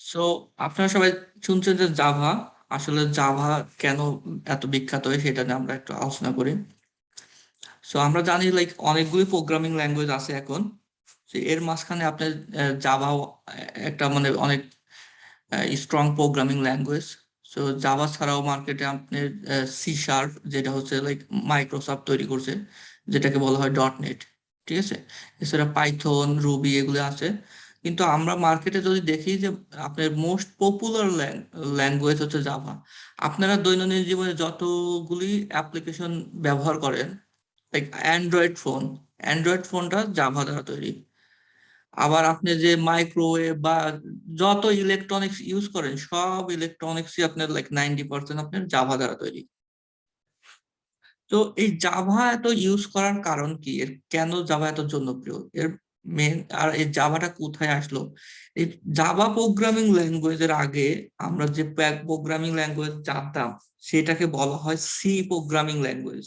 So আপনারা সবাই শুনছেন যে জাভা আসলে জাভা কেন এত বিখ্যাত হয় সেটা নিয়ে আমরা একটু আলোচনা করি। সো আমরা জানি লাইক অনেকগুলি প্রোগ্রামিং ল্যাঙ্গুয়েজ আছে এখন। তো এর মাঝখানে আপনার জাভাও একটা মানে অনেক strong programming language. So Java ছাড়াও মার্কেটে আপনার সি শার্প, যেটা হচ্ছে লাইক মাইক্রোসফট তৈরি করছে, যেটাকে বলা হয় ডট নেট। ঠিক আছে, এছাড়া পাইথন, রুবি এগুলো আছে। কিন্তু আমরা মার্কেটে যদি দেখি যে আপনার মোস্ট পপুলার ল্যাঙ্গুয়েজ হচ্ছে জাভা। আপনারা দৈনন্দিন জীবনে যতগুলি অ্যাপ্লিকেশন ব্যবহার করেন, লাইক অ্যান্ড্রয়েড ফোনটা জাভা দ্বারা তৈরি। আবার আপনি যে মাইক্রোওয়েভ বা যত ইলেকট্রনিক্স ইউজ করেন, সব ইলেকট্রনিক্সই আপনার লাইক 90% আপনার জাভা দ্বারা তৈরি। তো এই জাভা এত ইউজ করার কারণ কি, এর কেন জাভা এত জনপ্রিয়, এর মেন আর এই জাভাটা কোথায় আসলো? এই জাভা প্রোগ্রামিং ল্যাঙ্গুয়েজের আগে আমরা যে প্রোগ্রামিং ল্যাঙ্গুয়েজ জানতাম সেটাকে বলা হয় সি প্রোগ্রামিং ল্যাঙ্গুয়েজ।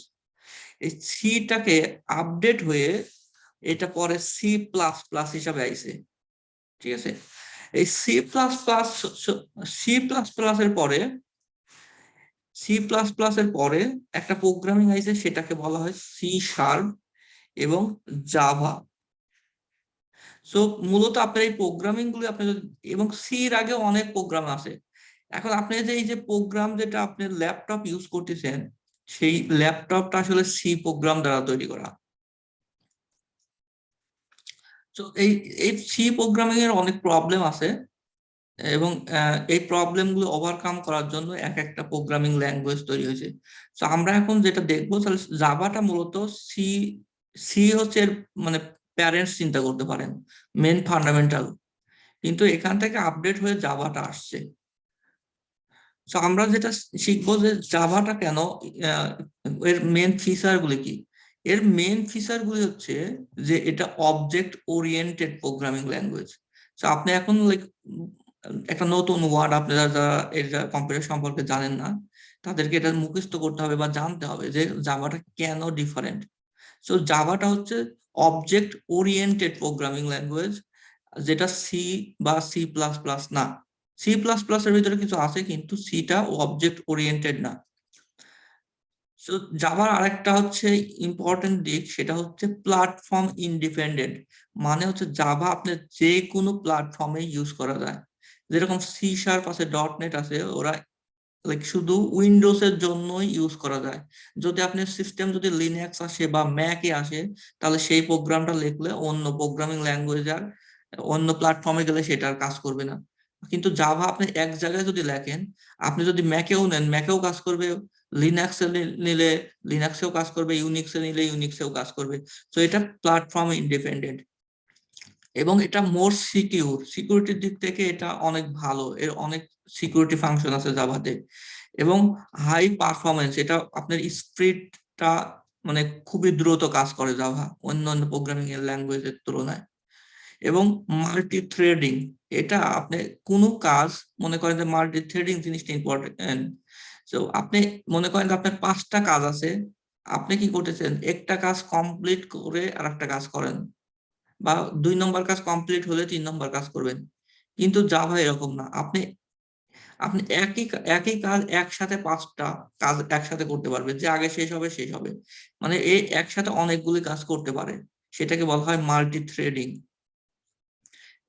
এই সিটাকে আপডেট হয়ে এটা পরে সি প্লাস প্লাস হিসাবে আইছে। ঠিক আছে, এই সি প্লাস প্লাস এর পরে একটা প্রোগ্রামিং আইছে, সেটাকে বলা হয় সি শার্প এবং জাভা। সো মূলত আপনার এই প্রোগ্রামিং গুলো আপনি এবং সির আগে অনেক প্রোগ্রাম আছে। এখন আপনি যে এই যে প্রোগ্রাম যেটা আপনি ল্যাপটপ ইউজ করতেছেন, সেই ল্যাপটপটা আসলে সি প্রোগ্রাম দ্বারা তৈরি করা। তো এই এই সি প্রোগ্রামিং এর অনেক প্রবলেম আছে, এবং এই প্রবলেম গুলো ওভারকাম করার জন্য এক একটা প্রোগ্রামিং ল্যাঙ্গুয়েজ তৈরি হয়েছে। তো আমরা এখন যেটা দেখবো, তাহলে জাভাটা মূলত সি সি হচ্ছে এর মানে প্যারেন্টস চিন্তা করতে পারেন, মেন ফান্ডামেন্টাল। কিন্তু এখান থেকে আপডেট হয়ে জাভাটা আসছে। তো আমরা যেটা শিখবো যে জাভাটা কেন, আহ, এর মেন ফিচার গুলি কি। এর মেন ফিচার গুলি হচ্ছে যে এটা অবজেক্ট ওরিয়েন্টেড প্রোগ্রামিং ল্যাঙ্গুয়েজ। তো আপনি এখন লাইক একটা নতুন ওয়ার্ড, আপনারা যারা এটা কম্পিউটার সম্পর্কে জানেন না, তাদেরকে এটা মুখস্থ করতে হবে বা জানতে হবে যে জাভাটা কেন ডিফারেন্ট। সো জাভাটা হচ্ছে অবজেক্ট ওরিয়েন্টেড প্রোগ্রামিং ল্যাঙ্গুয়েজ, যেটা সি বা সি প্লাস প্লাস না। সি প্লাস প্লাস এর ভিতরে কিছু আছে, কিন্তু সিটা অবজেক্ট ওরিয়েন্টেড না। তো জাভার আরেকটা হচ্ছে ইম্পর্টেন্ট দিক, সেটা হচ্ছে প্ল্যাটফর্ম ইন্ডিপেন্ডেন্ট। মানে হচ্ছে জাভা আপনার যে কোনো প্ল্যাটফর্মে ইউজ করা যায়। যেরকম সি শার্প আছে, ডট নেট আছে, ওরা লাইক শুধু উইন্ডোজ এর জন্যই ইউজ করা যায়। যদি আপনার সিস্টেম যদি লিনাক্স আসে বা ম্যাকে আসে, তাহলে সেই প্রোগ্রামটা লিখলে অন্য প্রোগ্রামিং ল্যাঙ্গুয়েজ আর অন্য প্ল্যাটফর্মে গেলে সেটা আর কাজ করবে না। কিন্তু জাভা আপনি এক জায়গায় যদি লেখেন, আপনি যদি ম্যাকেও নেন, ম্যাকেও কাজ করবে, লিনাক্সে নিলে লিনাক্সেও কাজ করবে, ইউনিক্সে নিলে ইউনিক্সেও কাজ করবে। তো এটা প্ল্যাটফর্ম ইন্ডিপেন্ডেন্ট, এবং এটা মোর সিকিউরিটির দিক থেকে এটা অনেক ভালো, এর অনেক সিকিউরিটি ফাংশন আছে জাভাতে। এবং হাই পারফরমেন্স, এটা আপনার স্পিডটা মানে খুবই দ্রুত কাজ করে জাভা অন্যান্য প্রোগ্রামিং এর ল্যাঙ্গুয়েজের তুলনায়। এবং মাল্টি থ্রেডিং, এটা আপনি কোনো কাজ, মনে করেন যে মাল্টি থ্রেডিং জিনিসটা ইম্পর্টেন্ট। তো আপনি মনে করেন যে আপনার 5টা কাজ আছে, আপনি কি করতেছেন, একটা কাজ কমপ্লিট করে আর একটা কাজ করেন, বা 2 নম্বর কাজ কমপ্লিট হলে 3 নম্বর কাজ করবেন। কিন্তু জাভা এরকম না, আপনি আপনি একই কাজ একসাথে 5টা কাজ একসাথে করতে পারবেন, যে আগে শেষ হবে শেষ হবে। মানে এই একসাথে অনেকগুলি কাজ করতে পারে, সেটাকে বলা হয় মাল্টি থ্রেডিং।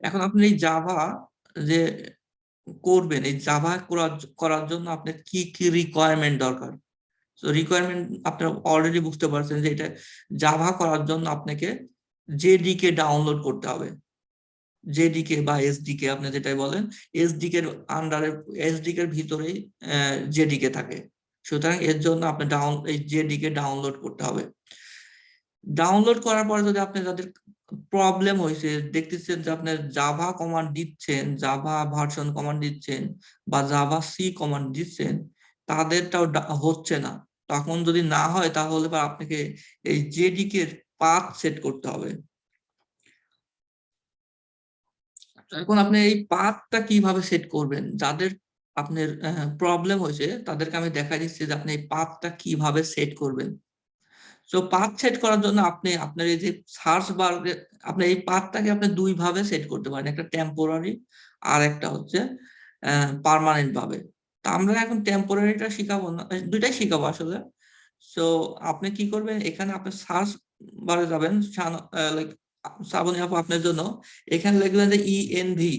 এখন আপনি এই জাভা যে করবেন, এই জাভা করার করার জন্য আপনার কি কি রিকোয়ারমেন্ট দরকার। তো রিকোয়ারমেন্ট আপনারা অলরেডি বুঝতে পারছেন যে এটা জাভা করার জন্য আপনাকে জেডিকে ডাউনলোড করতে হবে। জেডিকে বা এসডিকে আপনি যেটাই বলেন, এসডিকে এর আন্ডারে, এসডিকে এর ভিতরেই জেডিকে থাকে। সুতরাং এর জন্য আপনি এই জেডিকে ডাউনলোড করতে হবে। ডাউনলোড করার পরে যদি আপনি যাদের প্রবলেম হয়েছে, দেখতেছেন যে আপনার জাভা কমান্ড দিচ্ছেন, জাভা ভার্সন কমান্ড দিচ্ছেন বা জাভা সি কমান্ড দিচ্ছেন, তাদেরটাও হচ্ছে না, তখন যদি না হয় তাহলে আপনাকে এই জেডিকে এর পাথ সেট করতে হবে। এখন আপনি এই পাথটা কিভাবে সেট করবেন, যাদের আপনার প্রবলেম হয়েছে তাদেরকে আমি দেখাই দিচ্ছি যে আপনি এই পাথটা কিভাবে সেট করবেন। তো পাথ সেট করার জন্য আপনি আপনার এই যে সার্চ বার, আপনি এই পাথটাকে আপনি 2 ভাবে সেট করতে পারেন, একটা টেম্পোরারি আর একটা হচ্ছে পার্মানেন্ট ভাবে। তা আমরা এখন টেম্পোরারিটা শিখাবো না, দুইটাই শিখাবো আসলে। সো আপনি কি করবেন, এখানে আপনি সার্চ বারে যাবেন, লাইক শ্রাবণী আপু আপনার জন্য এখানে লিখবেন যে ইএনভি।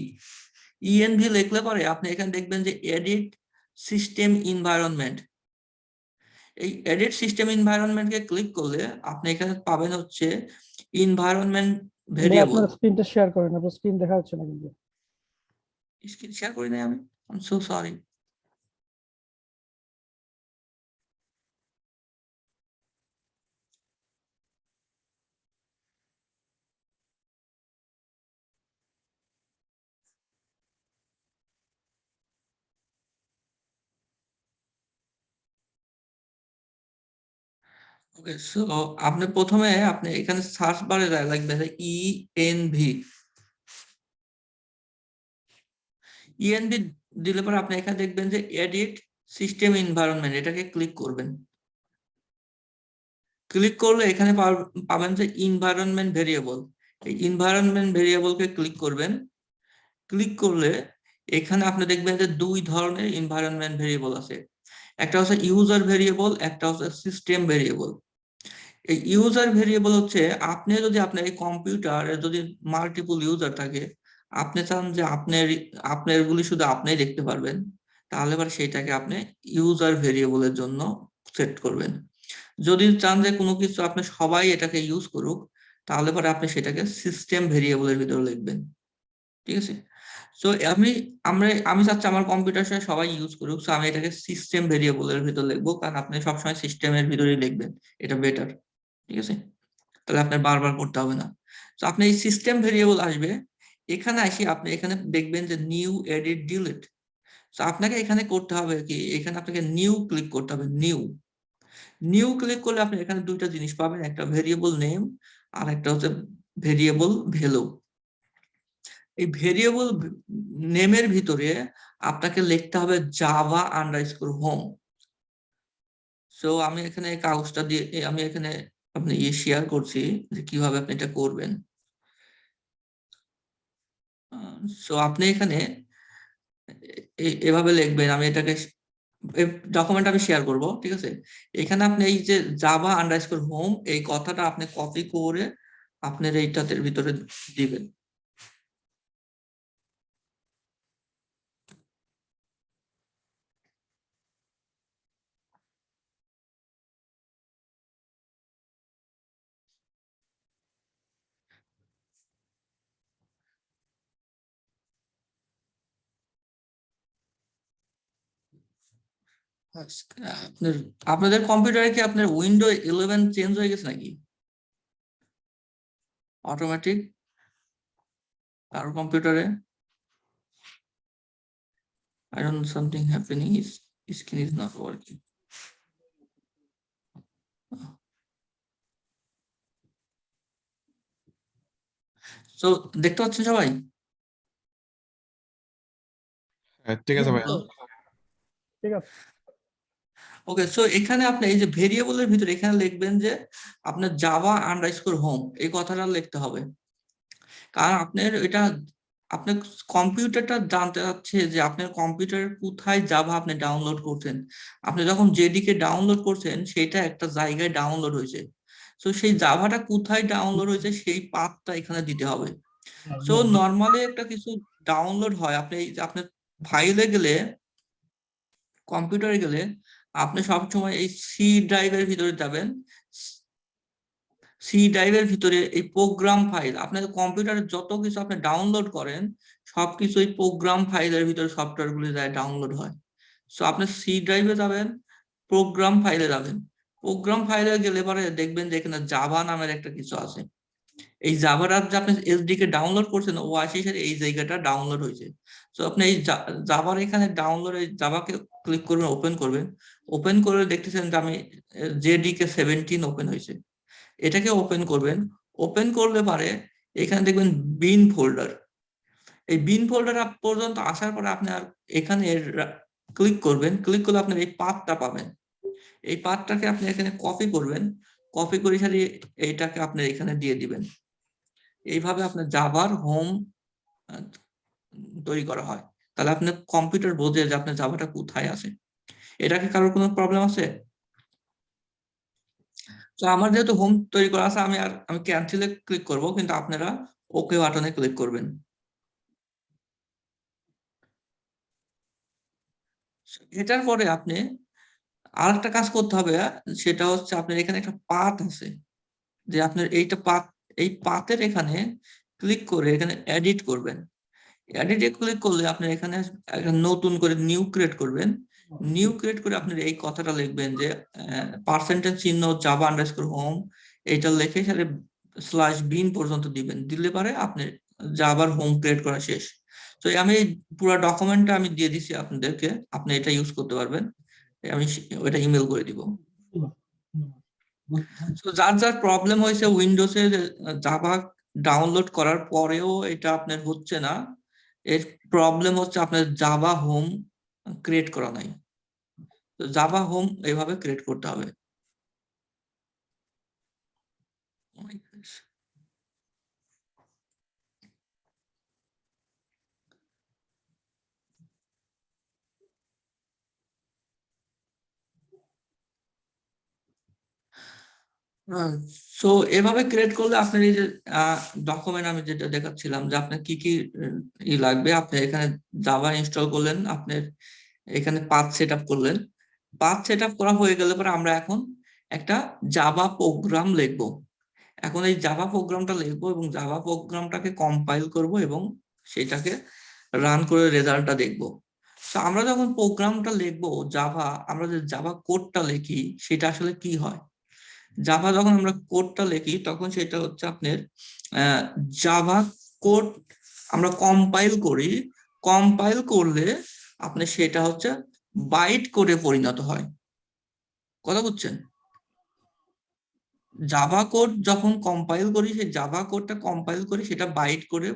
ইএনভি লিখলে পরে আপনি এখানে দেখবেন যে এডিট সিস্টেম এনভায়রনমেন্ট। এই এডিট সিস্টেম এনভায়রনমেন্টকে ক্লিক করলে আপনি এখানে পাবেন হচ্ছে এনভায়রনমেন্ট ভাই ভেরিয়েবল। আপনার স্ক্রিনটা শেয়ার করেন, আপনার স্ক্রিন দেখা যাচ্ছে না কিন্তু। স্ক্রিন শেয়ার করি নাই আমি, I am so sorry. Okay, so আপনি প্রথমে আপনি এখানে সার্চ বারে লিখবেন ইএনভি। ইএনভি দিলে পরে আপনি এখানে দেখবেন যে এডিট সিস্টেম এনভায়রনমেন্ট, এটাকে ক্লিক করবেন। ক্লিক করলে এখানে পাবেন যে এনভায়রনমেন্ট ভেরিয়েবল। এই এনভায়রনমেন্ট ভেরিয়েবলকে ক্লিক করবেন। ক্লিক করলে এখানে আপনি দেখবেন যে দুই ধরনের এনভায়রনমেন্ট ভেরিয়েবল আছে, একটা হচ্ছে ইউজার ভেরিয়েবল, একটা হচ্ছে সিস্টেম ভেরিয়েবল। এই ইউজার ভেরিয়েবল হচ্ছে আপনি যদি আপনার এই কম্পিউটারে যদি মাল্টিপল ইউজার থাকে, আপনি চান যে আপনার গুলি শুধু আপনিই দেখতে পারবেন, তাহলে এবার সেটাকে আপনি ইউজার ভেরিয়েবলের জন্য সেট করবেন। যদি চান যে কোনো কিছু আপনি সবাই এটাকে ইউজ করুক, তাহলে পরে আপনি সেটাকে সিস্টেম ভেরিয়েবলের ভিতরে লিখবেন। ঠিক আছে, সো আমি চাচ্ছি আমার কম্পিউটার সবাই ইউজ করুক, সো আমি এটাকে সিস্টেম ভেরিয়েবলের ভিতর লিখবো, কারণ আপনি সবসময় সিস্টেমের ভিতরেই লিখবেন, এটা বেটার। ঠিক আছে, তাহলে আপনার বারবার করতে হবে না। তো আপনি এই সিস্টেম ভেরিয়েবল আসবে, এখানে আসি আপনি এখানে দেখবেন যে নিউ এডিট ডিলিট। তো আপনাকে এখানে করতে হবে কি, এখানে আপনাকে নিউ ক্লিক করতে হবে। নিউ নিউ ক্লিক করলে আপনি এখানে দুইটা জিনিস পাবেন, একটা ভেরিয়েবল নেম আর একটা হচ্ছে ভেরিয়েবল ভ্যালু। এই ভেরিয়েবল নেমের ভিতরে আপনাকে লিখতে হবে জাভা আন্ডারস্কোর হোম। সো আমি এখানে কাগজটা দিয়ে আমি এখানে আপনি শেয়ার করছি যে কিভাবে আপনি এটা করবেন। সো আপনি এখানে এভাবে লিখবেন, আমি এটাকে ডকুমেন্ট আমি শেয়ার করব। ঠিক আছে, এখানে আপনি এই যে জাভা আন্ডারস্কোর হোম এই কথাটা আপনি কপি করে আপনার এইটাতে ভিতরে দিবেন। আপনার আপনাদের কম্পিউটারে কি আপনার উইন্ডো 11 চেঞ্জ হয়ে গেছে নাকি অটোমেটিক? আর কম্পিউটারে I don't know, something happening, his screen is not working. So দেখতে পাচ্ছেন সবাই? ঠিক আছে ভাই। ঠিক আছে। ওকে, সো এখানে আপনি এই যে ভেরিয়েবলের ভিতরে এখানে লিখবেন যে আপনার জাভা আন্ডারস্কোর হোম, এই কথাটা লিখতে হবে। কারণ আপনার এটা আপনার কম্পিউটারটা জানতে চাচ্ছে যে আপনার কম্পিউটারে কোথায় জাভা আপনি ডাউনলোড করছেন। আপনি যখন জেডিকে ডাউনলোড করছেন সেটা একটা জায়গায় ডাউনলোড হয়েছে, তো সেই জাভাটা কোথায় ডাউনলোড হয়েছে সেই পাথটা এখানে দিতে হবে। সো নরমালি একটা কিছু ডাউনলোড হয়, আপনি আপনার ফাইলে গেলে, কম্পিউটারে গেলে আপনি সবসময় এই সি ড্রাইভের ভিতরে যাবেন। সি ড্রাইভের ভিতরে এই প্রোগ্রাম ফাইল, আপনার কম্পিউটারে যত কিছু আপনি ডাউনলোড করেন সবকিছু এই প্রোগ্রাম ফাইলের ভিতরে সফটওয়্যার গুলো যায় ডাউনলোড হয়। সো আপনি সি ড্রাইভে যাবেন, প্রোগ্রাম ফাইলে যাবেন। প্রোগ্রাম ফাইলে গেলে পরে দেখবেন যে এখানে জাভা নামের একটা কিছু আছে। এই জাভার যে আপনি এসডিকে ডাউনলোড করছেন ও আশিসের এই জায়গাটা ডাউনলোড হয়েছে। তো আপনি এই জাভার এখানে ডাউনলোড, এই জাভাকে ক্লিক করবেন, ওপেন করবেন। ওপেন করে দেখতেছেন যে আমি জেডিকে 17 ওপেন হয়েছে, এটাকে ওপেন করবেন। ওপেন করলে পারে এখানে দেখবেন বিন ফোল্ডার। এই বিন ফোল্ডার পর্যন্ত আসার পরে আপনি আর এখানে ক্লিক করবেন। ক্লিক করলে আপনার এই পাথটা পাবেন। এই পাথটাকে আপনি এখানে কপি করবেন। কপি করে সারিয়ে এইটাকে আপনি এখানে দিয়ে দিবেন। এইভাবে আপনার জাভার হোম তৈরি করা হয়, তাহলে আপনার কম্পিউটার বোঝে যে আপনার জাভাটা কোথায় আছে। এটা কি কারোর কোনো প্রবলেম আছে? তো আমার যেহেতু হোম তৈরি করা আছে, আমি ক্যান্সেলে ক্লিক করব, কিন্তু আপনারা ওকে বাটনে ক্লিক করবেন। এটার পরে আপনি আরেকটা কাজ করতে হবে, সেটা হচ্ছে আপনার এখানে একটা পাথ আছে, যে আপনার এই পাথের এখানে ক্লিক করে এখানে এডিট করবেন। এডিটে ক্লিক করলে আপনার এখানে একটা নতুন করে নিউ ক্রিয়েট করবেন। নিউ ক্রিয়েট করে আপনার এই কথাটা লিখবেন যে পার্সেন্টেজ চিহ্ন জাভা আন্ডারস্কোর হোম, এটা লিখে সাথে স্ল্যাশ বিন পর্যন্ত দিবেন, দিলে পারে আপনি জাভার হোম ক্রিয়েট করা শেষ। তো আমি পুরো ডকুমেন্টটা আমি দিয়ে দিছি আপনাদেরকে, আপনি এটা ইউজ করতে পারবেন। আমি ওইটা ইমেল করে দিব। তো যার যার প্রবলেম হয়েছে উইন্ডোজে জাভা ডাউনলোড করার পরেও এটা আপনার হচ্ছে না, এর প্রবলেম হচ্ছে আপনার জাভা হোম ক্রিয়েট করা নাই। তো জাভা হোম এইভাবে ক্রিয়েট করতে হবে। সো এভাবে ক্রিয়েট করলে আপনার এই যে ডকুমেন্ট আমি যেটা দেখাচ্ছিলাম, যে আপনার কি কি ই লাগবে, আপনি এখানে জাভা ইনস্টল করলেন, আপনার এখানে পাথ সেট আপ করলেন। পাথ সেট আপ করা হয়ে গেলে পরে আমরা এখন একটা জাভা প্রোগ্রাম লিখবো। এখন এই জাভা প্রোগ্রামটা লিখবো এবং জাভা প্রোগ্রামটাকে কম্পাইল করব এবং সেটাকে রান করে রেজাল্টটা দেখবো। তো আমরা যখন প্রোগ্রামটা লিখবো জাভা, আমরা যে জাভা কোডটা লিখি সেটা আসলে কি হয়? জাভা যখন আমরা কোডটা লিখি তখন সেটা হচ্ছে আপনার জাভা কোড আমরা কম্পাইল করি। কম্পাইল করলে আপনি সেটা হচ্ছে বাইট কোডে পরিণত হয়। কথা বুঝছেন? জাভা কোড যখন কম্পাইল করি, সেই জাভা কোডটা কম্পাইল করি, সেটা বাইট কোডে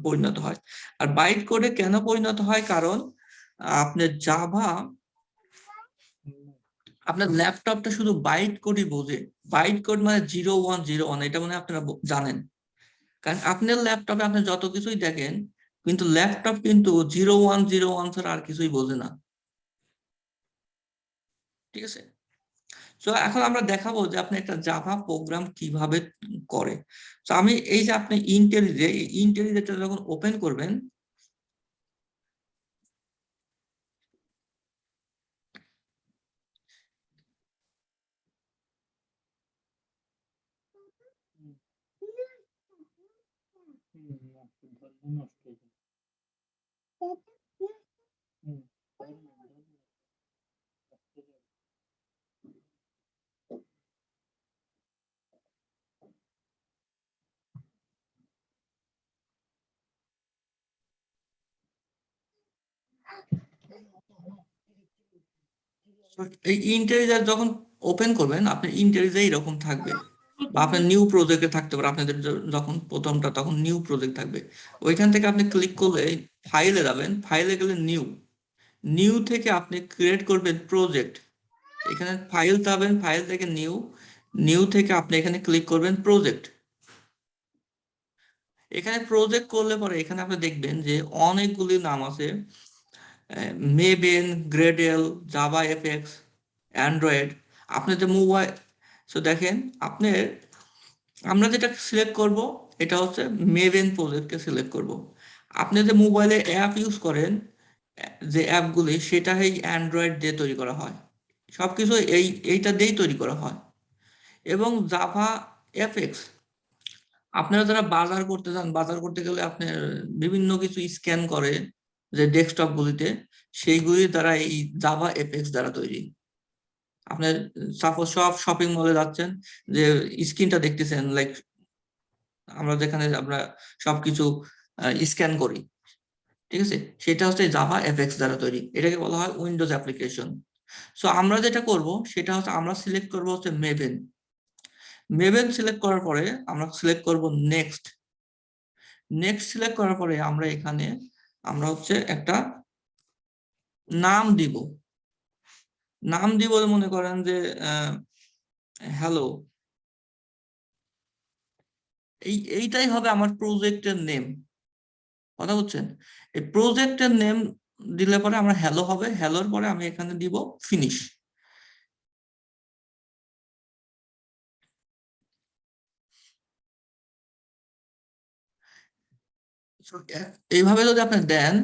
পরিণত হয়। আর বাইট কোডে কেন পরিণত হয়? কারণ আপনার জাভা, আপনার ল্যাপটপটা শুধু বাইট কোডই বোঝে। বাইট কোড মানে 0101, এটা মানে আপনারা জানেন। কারণ আপনার ল্যাপটপে আপনি যত কিছুই দেখেন, কিন্তু ল্যাপটপ কিন্তু 0101 ছাড়া আর কিছুই বোঝে না। ঠিক আছে? তো এখন আমরা দেখাবো যে আপনি একটা জাভা প্রোগ্রাম কিভাবে করে। তো আমি এই যে আপনি ইন্টেলিজেটা যখন ওপেন করবেন, এই ইন্টেলিজার যখন ওপেন করবেন, আপনার ইন্টেলিজার এরকম থাকবে, বা আপনার নিউ প্রজেক্টে থাকতে পারে। আপনাদের যখন প্রথমটা, তখন নিউ প্রজেক্ট থাকবে। ওইখান থেকে আপনি ক্লিক করলে ফাইলে যাবেন, ফাইলে গেলে নিউ, নিউ থেকে আপনি ক্রিয়েট করবেন প্রজেক্ট। এখানে ফাইল যাবেন, ফাইল থেকে নিউ, নিউ থেকে আপনি এখানে ক্লিক করবেন প্রজেক্ট। এখানে প্রজেক্ট করলে পরে এখানে আপনি দেখবেন যে অনেকগুলি নাম আছে, মেবেন, গ্রেডেল, জাভা এফএক্স, অ্যান্ড্রয়েড। আপনি যে মোবাইল, সো দেখেন আপনার, আমরা যেটা সিলেক্ট করব এটা হচ্ছে মেবেন প্রজেক্টকে সিলেক্ট করব। আপনি যে মোবাইলে অ্যাপ ইউজ করেন, যে অ্যাপগুলি, সেটা এই অ্যান্ড্রয়েড দিয়ে তৈরি করা হয়। সবকিছু এইটা দিয়েই তৈরি করা হয়। এবং জাভা এফএক্স, আপনারা যারা বাজার করতে যান, বাজার করতে গেলে আপনার বিভিন্ন কিছু স্ক্যান করে যে ডেস্কটপ গুলিতে, সেইগুলি দ্বারা এই জাভা এফএক্স দ্বারা তৈরি। আপনার সাপোজ সব শপিং মলে যাচ্ছেন, যে স্ক্রিনটা দেখতেছেন, লাইক আমরা যেখানে আমরা সবকিছু স্ক্যান করি, ঠিক আছে, সেটা হচ্ছে জাভা এফএক্স দ্বারা তৈরি। এটাকে বলা হয় উইন্ডোজ অ্যাপ্লিকেশন। সো আমরা যেটা করব সেটা হচ্ছে আমরা সিলেক্ট করব হচ্ছে মেবেন। মেবেন সিলেক্ট করার পরে আমরা সিলেক্ট করব নেক্সট। নেক্সট সিলেক্ট করার পরে আমরা এখানে আমরা হচ্ছে একটা নাম দিব। নাম দিব, মনে করেন যে হ্যালো, এইটাই হবে আমার প্রজেক্টের নেম। কথা বলছেন? এই প্রজেক্টের নেম দিলে পরে আমরা হ্যালো হবে, হ্যালোর পরে আমি এখানে দিব ফিনিশ। এইভাবে যদি আপনি দেন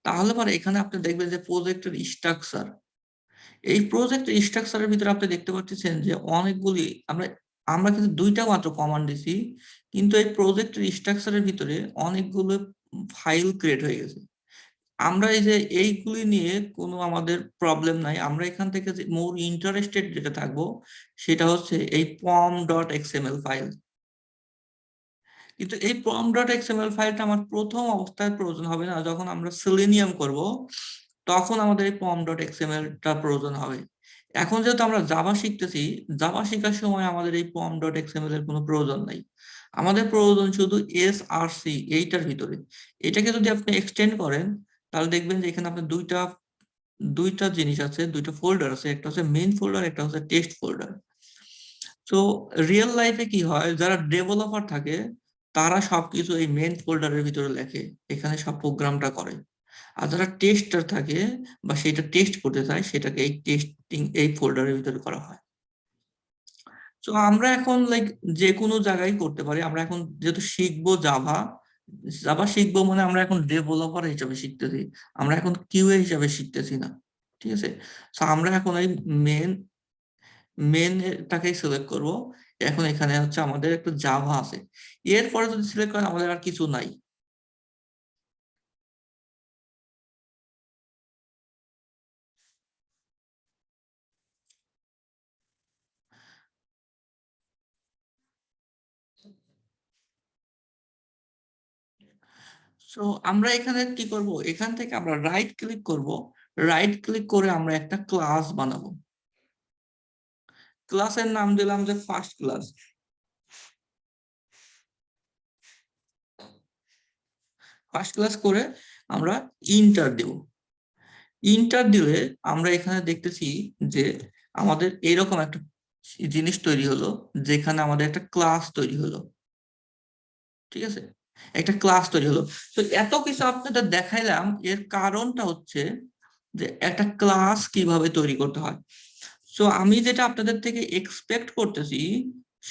তাহলে পরে এখানে আপনি দেখবেন যে প্রজেক্টের স্ট্রাকচার, এই প্রজেক্টের স্ট্রাকচারের ভিতরে আপনি দেখতে পাচ্ছেন যে অনেকগুলি আমরা কিন্তু দুইটা মাত্র কমান্ড দিছি, কিন্তু এই প্রজেক্টের স্ট্রাকচারের ভিতরে অনেকগুলো ফাইল ক্রিয়েট হয়ে গেছে। আমরা এই যে এইগুলি নিয়ে কোনো আমাদের প্রবলেম নাই, আমরা এখান থেকে যে মোর ইন্টারেস্টেড যেটা থাকবো সেটা হচ্ছে এই pom.xml ফাইল। কিন্তু এই pom.xml ফাইলটা আমার প্রথম অবস্থায় প্রয়োজন হবে না, যখন আমরা সেলেনিয়াম করব তখন আমাদের এই pom.xml টা প্রয়োজন হবে। এখন যেহেতু আমরা জাভা শিখতেছি, জাভা শেখার সময় আমাদের এই pom.xml এর কোনো প্রয়োজন নাই, আমাদের প্রয়োজন শুধু src এইটার ভিতরে। এটাকে যদি আপনি এক্সটেন্ড করেন তাহলে দেখবেন যে এখানে আপনার দুইটা জিনিস আছে, দুইটা ফোল্ডার আছে, একটা হচ্ছে মেইন ফোল্ডার, একটা হচ্ছে টেক্সট ফোল্ডার। তো রিয়েল লাইফে কি হয়, যারা ডেভেলপার থাকে তারা সবকিছু এই মেইন ফোল্ডারের ভিতরে লেখে, এখানে সব প্রোগ্রামটা করে। আর যারা টেস্টার থাকে বা সেটা টেস্ট করতে চায় সেটাকে এই টেস্টিং এই ফোল্ডারের ভিতরে করা হয়। তো আমরা এখন লাইক যে কোনো জায়গায় করতে পারি। আমরা এখন যেহেতু শিখবো জাভা, জাভা শিখবো মানে আমরা এখন ডেভেলপার হিসেবে শিখতেছি, আমরা এখন কিউএ হিসেবে শিখতেছি না, ঠিক আছে? তো আমরা এখন এই মেনটাকেই সিলেক্ট করব। এখন এখানে হচ্ছে আমাদের একটা জাভা আছে, এরপরে যদি সিলেক্ট করেন আমাদের আর কিছু নাই। সো আমরা এখানে কি করব, এখান থেকে আমরা রাইট ক্লিক করব, রাইট ক্লিক করে আমরা একটা ক্লাস বানাবো। ক্লাসের নাম দিলাম যে ফার্স্ট ক্লাস। ফার্স্ট ক্লাস করে আমরা ইন্টার দেব। ইন্টার দিলে আমরা এখানে দেখতেছি যে আমাদের এরকম একটা জিনিস তৈরি হলো, যেখানে আমাদের একটা ক্লাস তৈরি হলো, ঠিক আছে? একটা ক্লাস তৈরি হলো। তো এত কিছু আপনাদের দেখাইলাম, এর কারণটা হচ্ছে যে একটা ক্লাস কিভাবে তৈরি করতে হয়। সো আমি যেটা আপনাদের থেকে এক্সপেক্ট করতেছি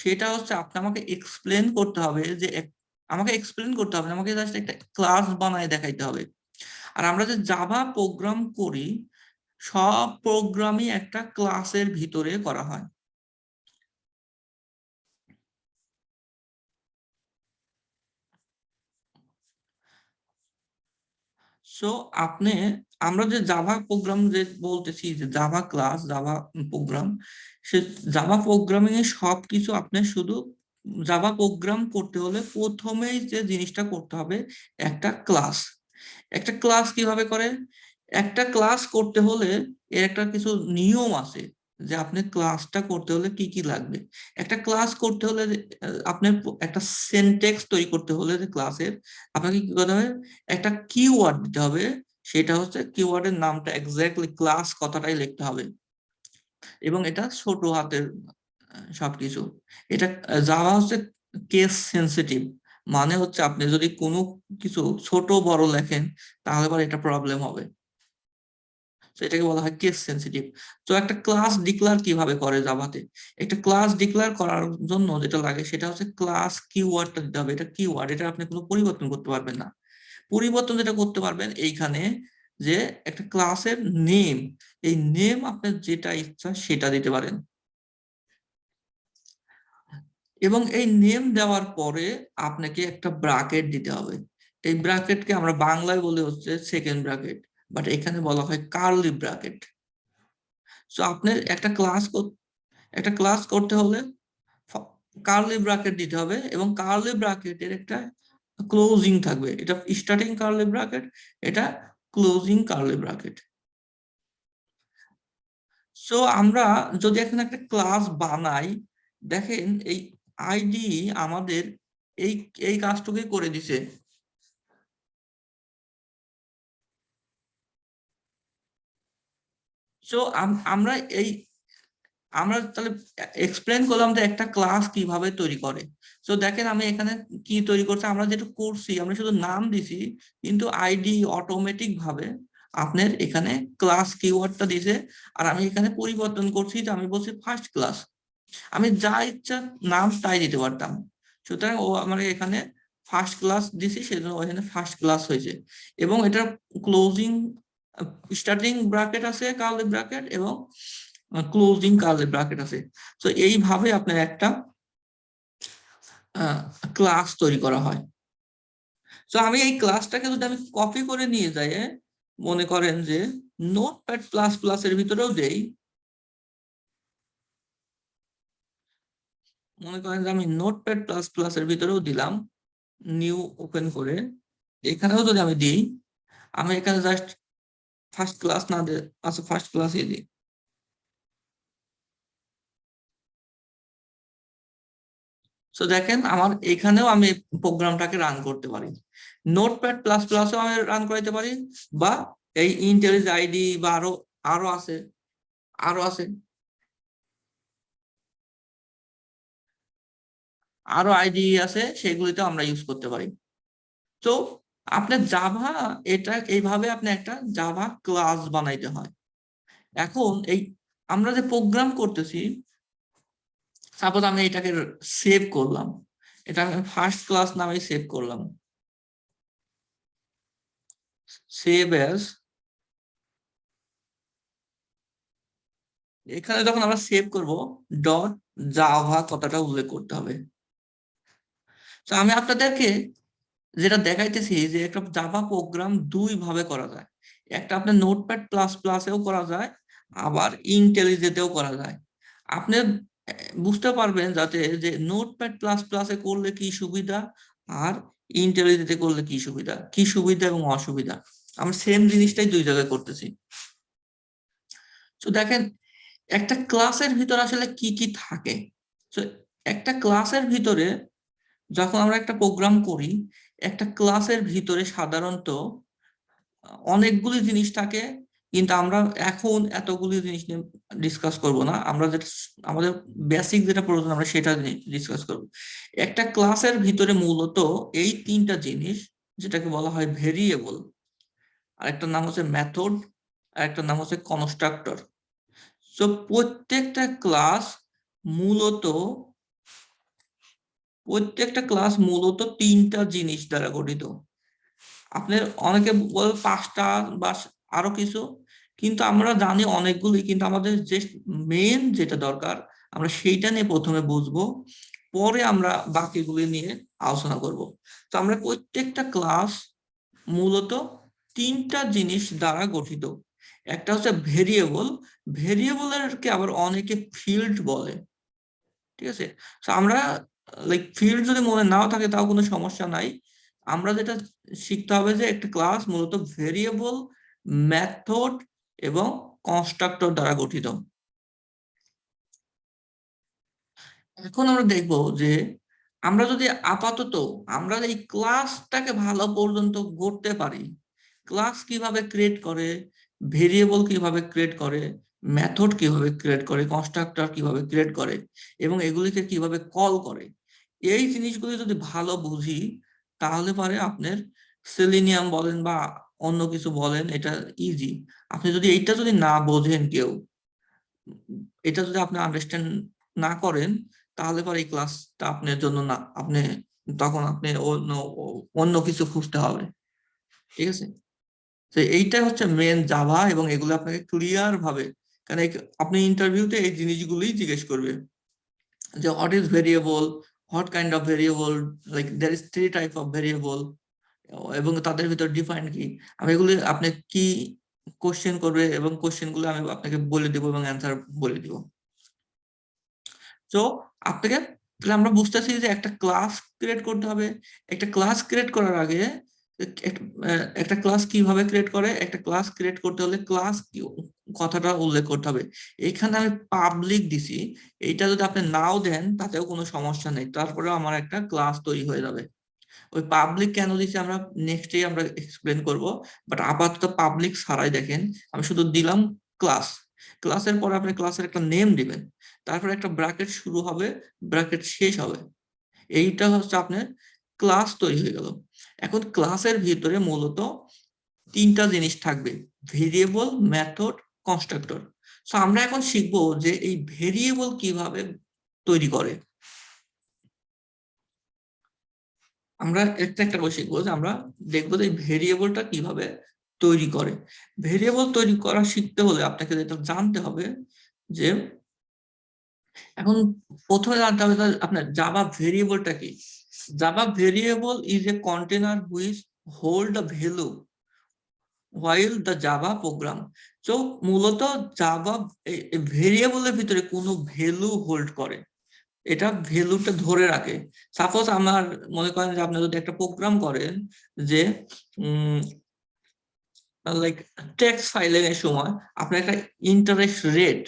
সেটা হচ্ছে আপনি আমাকে এক্সপ্লেন করতে হবে যে আমাকে এক্সপ্লেন করতে হবে না, আমাকে জাস্ট একটা ক্লাস বানায় দেখাইতে হবে। আর আমরা যে জাভা প্রোগ্রাম করি সব প্রোগ্রামই একটা ক্লাসের ভিতরে করা হয়। সো আপনি আমরা যে জাভা প্রোগ্রাম যে বলতেছি যে জাভা ক্লাস জাভা প্রোগ্রাম, সে জাভা প্রোগ্রামিং এ সবকিছু আপনি শুধু জাভা প্রোগ্রাম করতে হলে প্রথমেই যে জিনিসটা করতে হবে একটা ক্লাস। একটা ক্লাস কিভাবে করে, একটা ক্লাস করতে হলে এর একটা কিছু নিয়ম আছে, যে আপনি ক্লাসটা করতে হলে কি কি লাগবে। একটা ক্লাস করতে হলে আপনার একটা সিনট্যাক্স তৈরি করতে হলে যে ক্লাসের, আপনাকে কি করতে হবে, একটা কিওয়ার্ড দিতে হবে। সেটা হচ্ছে কিওয়ার্ডের নামটা এক্স্যাক্টলি ক্লাস কথাটাই লিখতে হবে, এবং এটা ছোট হাতের সবকিছু। এটা জাভা হচ্ছে কেস সেনসিটিভ, মানে হচ্ছে আপনি যদি কোনো কিছু ছোট বড় লেখেন তাহলে আবার এটা প্রবলেম হবে। তো এটাকে বলা হয় কেস সেনসিটিভ। তো একটা ক্লাস ডিক্লেয়ার কিভাবে করে জাভাতে, একটা ক্লাস ডিক্লেয়ার করার জন্য যেটা লাগে সেটা হচ্ছে ক্লাস কিওয়ার্ডটা দিতে হবে। এটা কিওয়ার্ড, এটা আপনি কোনো পরিবর্তন করতে পারবেন না। পরিবর্তন যেটা করতে পারবেন এইখানে, যে একটা ক্লাসের নেম, এই নেম আপনার যেটা ইচ্ছা সেটা দিতে পারেন, এবং এই নেম দেওয়ার পরে আপনাকে একটা ব্র্যাকেট দিতে হবে। এই ব্র্যাকেটকে আমরা বাংলায় বলে হচ্ছে সেকেন্ড ব্র্যাকেট, বাট এখানে বলা হয় কার্লি ব্র্যাকেট। সো আপনার একটা ক্লাস করতে হলে কার্লি ব্র্যাকেট দিতে হবে, এবং কার্লি ব্র্যাকেটের একটা ক্লোজিং থাকবে, এটা স্টার্টিং কার্লি ব্র্যাকেট, এটা ক্লোজিং কার্লি ব্র্যাকেট। সো আমরা যদি এখানে একটা ক্লাস বানাই, দেখেন এই আইডি আমাদের এই এই কাজটুকুই করে দিছে। সো আমরা এই আমরা তাহলে এক্সপ্লেন করলাম যে একটা ক্লাস কিভাবে তৈরি করে। তো দেখেন আমি এখানে কি তৈরি করছি, আমরা যেটা করছি আমরা শুধু নাম দিছি, কিন্তু আইডি অটোমেটিক ভাবে আপনার এখানে ক্লাস কিওয়ার্ডটা দিছে। আর আমি এখানে পরিবর্তন করছি, যে আমি বলছি ফার্স্ট ক্লাস, আমি যা ইচ্ছা নাম তাই দিতে পারতাম। সুতরাং ও আমার এখানে ফার্স্ট ক্লাস দিছি, সেজন্য ওখানে ফার্স্ট ক্লাস হয়েছে। এবং এটা ক্লোজিং স্টার্টিং ব্র্যাকেট আছে কার্লি ব্র্যাকেট, এবং ক্লোজিং কার্লি ব্র্যাকেট আছে। তো এইভাবে আপনার একটা ক্লাস তৈরি করা হয়। তো আমি এই ক্লাসটাকে যদি আমি কপি করে নিয়ে যাই, মনে করেন যে নোটপ্যাড প্লাস প্লাস এর ভিতরেও দেই, মনে করেন যে আমি নোটপ্যাড প্লাস প্লাস এর ভিতরেও দিলাম, নিউ ওপেন করে এখানেও যদি আমি দিই, আমি এখানে জাস্ট ফার্স্ট ক্লাস না দিয়ে আচ্ছা ফার্স্ট ক্লাসই দিই। তো দেখেন আমার এখানেও আমি প্রোগ্রামটাকে রান করতে পারি, নোটপ্যাড প্লাস প্লাসও আমি রান করাইতে পারি, বা এই ইন্টেলিজ আইডি বা আরো আরো আছে আরো আছে আরো আইডি আছে, সেগুলিতে আমরা ইউজ করতে পারি। তো আপনার জাভা, এটা এইভাবে আপনি একটা জাভা ক্লাস বানাইতে হয়। এখন এই আমরা যে প্রোগ্রাম করতেছি, সাপোজ আমি এটাকে সেভ করলাম, এটা আমি ফার্স্ট ক্লাস নামে সেভ করলাম, সেভ অ্যাজ। এখানে যখন আমরা সেভ করব, ডট জাভা কথাটা উল্লেখ করতে হবে। তো আমি আপনাদেরকে যেটা দেখাইতেছি যে একটা জাভা প্রোগ্রাম দুই ভাবে করা যায়, একটা আপনার নোটপ্যাড প্লাস প্লাসেও করা যায়, আবার ইন্টেলিজেতেও করা যায়। আপনি বুঝতে পারবেন যাতে যে নোটপ্যাড প্লাস প্লাসে করলে কি সুবিধা, আর ইন্টেলিজেতে করলে কি সুবিধা, কি সুবিধা এবং অসুবিধা। আমরা সেম জিনিসটাই দুই জায়গায় করতেছি। তো দেখেন একটা ক্লাসের ভিতরে আসলে কি কি থাকে। তো একটা ক্লাসের ভিতরে যখন আমরা একটা প্রোগ্রাম করি, একটা ক্লাসের ভিতরে সাধারণত অনেকগুলি জিনিস থাকে, কিন্তু আমরা এখন এতগুলি জিনিস নিয়ে ডিসকাস করব না। আমরা যেটা আমাদের বেসিক যেটা প্রয়োজন আমরা সেটা ডিসকাস করব। একটা ক্লাসের ভিতরে মূলত এই তিনটা জিনিস, যেটাকে বলা হয় ভেরিয়েবল, আর একটা নাম হচ্ছে মেথড, আর একটা নাম হচ্ছে কনস্ট্রাক্টর। তো প্রত্যেকটা ক্লাস মূলত তিনটা জিনিস দ্বারা গঠিত। আপনার অনেকে বলে পাঁচটা বা আরো কিছু, কিন্তু আমরা জানি অনেকগুলি, কিন্তু আমাদের যে মেইন যেটা দরকার আমরা সেইটা নিয়ে প্রথমে বুঝবো, পরে আমরা বাকিগুলি নিয়ে আলোচনা করব। তো আমরা প্রত্যেকটা ক্লাস মূলত তিনটা জিনিস দ্বারা গঠিত। একটা হচ্ছে ভেরিয়েবল, ভেরিয়েবলেরকে আবার অনেকে ফিল্ড বলে, ঠিক আছে। তো আমরা লাইক ফিল্ড যদি মনে নাও থাকে তাও কোনো সমস্যা নাই। আমরা যেটা শিখতে হবে যে একটা ক্লাস মূলত ভেরিয়েবল, মেথড এবং কনস্ট্রাক্টর দ্বারা গঠিত। এখন আমরা দেখব যে আমরা যদি আপাতত আমরা এই ক্লাসটাকে ভালো পর্যন্ত গড়তে পারি, ক্লাস কিভাবে ক্রিয়েট করে, ভেরিয়েবল কিভাবে ক্রিয়েট করে, মেথড কিভাবে ক্রিয়েট করে, কনস্ট্রাক্টর কিভাবে ক্রিয়েট করে, এবং এগুলিকে কিভাবে কল করে, এই জিনিসগুলি যদি ভালো বুঝি, তাহলে পারে আপনার সেলিনিয়াম বলেন বা অন্য কিছু বলেন, এটা ইজি। আপনি যদি এইটা যদি না বোঝেন কেউ, এটা যদি আপনি আন্ডারস্ট্যান্ড না করেন, তাহলে পরে এই ক্লাসটা আপনার জন্য না, আপনি তখন আপনি অন্য অন্য কিছু খুঁজতে হবে, ঠিক আছে। তো এইটা হচ্ছে মেন জাভা, এবং এগুলো আপনাকে ক্লিয়ার ভাবে, কারণ আপনি ইন্টারভিউতে এই জিনিসগুলোই জিজ্ঞেস করবে যে what is variable, what kind of variable, like there is 3 type of variable, এবং তাদের ভিতর ডিফাইন কি। আমি এগুলো আপনি কি কোশ্চেন করবে, এবং কোশ্চেন গুলো আমি আপনাকে বলে দিব এবং অ্যান্সার বলে দিব। তো আপনাকে তাহলে আমরা বুঝতেছি যে একটা ক্লাস ক্রিয়েট করতে হবে। একটা ক্লাস ক্রিয়েট করার আগে একটা ক্লাস কিভাবে ক্রিয়েট করে, একটা ক্লাস ক্রিয়েট করতে হলে ক্লাস কথাটা উল্লেখ করতে হবে। এখানে আমি পাবলিক দিছি, এইটা যদি আপনি নাও দেন তাতেও কোনো সমস্যা নেই, তারপরে আমার একটা ক্লাস তৈরি হয়ে যাবে। ওই পাবলিক কেন দিছি আমরা নেক্সটে আমরা এক্সপ্লেন করব, বাট আপাতত পাবলিক ছাড়াই দেখেন আমি শুধু দিলাম ক্লাস। ক্লাসের পরে আপনি ক্লাসের একটা নেম দিবেন, তারপর একটা ব্র্যাকেট শুরু হবে, ব্র্যাকেট শেষ হবে। এইটা হচ্ছে আপনার ক্লাস তৈরি হয়ে গেল। এখন ক্লাসের ভিতরে মূলত তিনটা জিনিস থাকবে: ভেরিয়েবল, মেথড, কনস্ট্রাক্টর। সো আমরা এখন শিখবো যে এই ভেরিয়েবল কিভাবে তৈরি করে। আমরা একটা একটা করে শিখবো, যে আমরা দেখবো যে এই ভেরিয়েবলটা কিভাবে তৈরি করে। ভেরিয়েবল তৈরি করা শিখতে হলে আপনাকে যেটা জানতে হবে, যে এখন প্রথমে জানতে হবে আপনার জাভা ভেরিয়েবলটা কি। Java variable is a container which hold the value while the Java program. So মূলত জাভা ভেরিয়েবলের ভিতরে কোনো ভ্যালু হোল্ড করে, এটা ভ্যালুটা ধরে রাখে। সাপোজ আমার মনে করেন যে আপনি যদি একটা প্রোগ্রাম করেন, যে লাইক টেক্সট ফাইলের সময় আপনার একটা ইন্টারেস্ট রেট,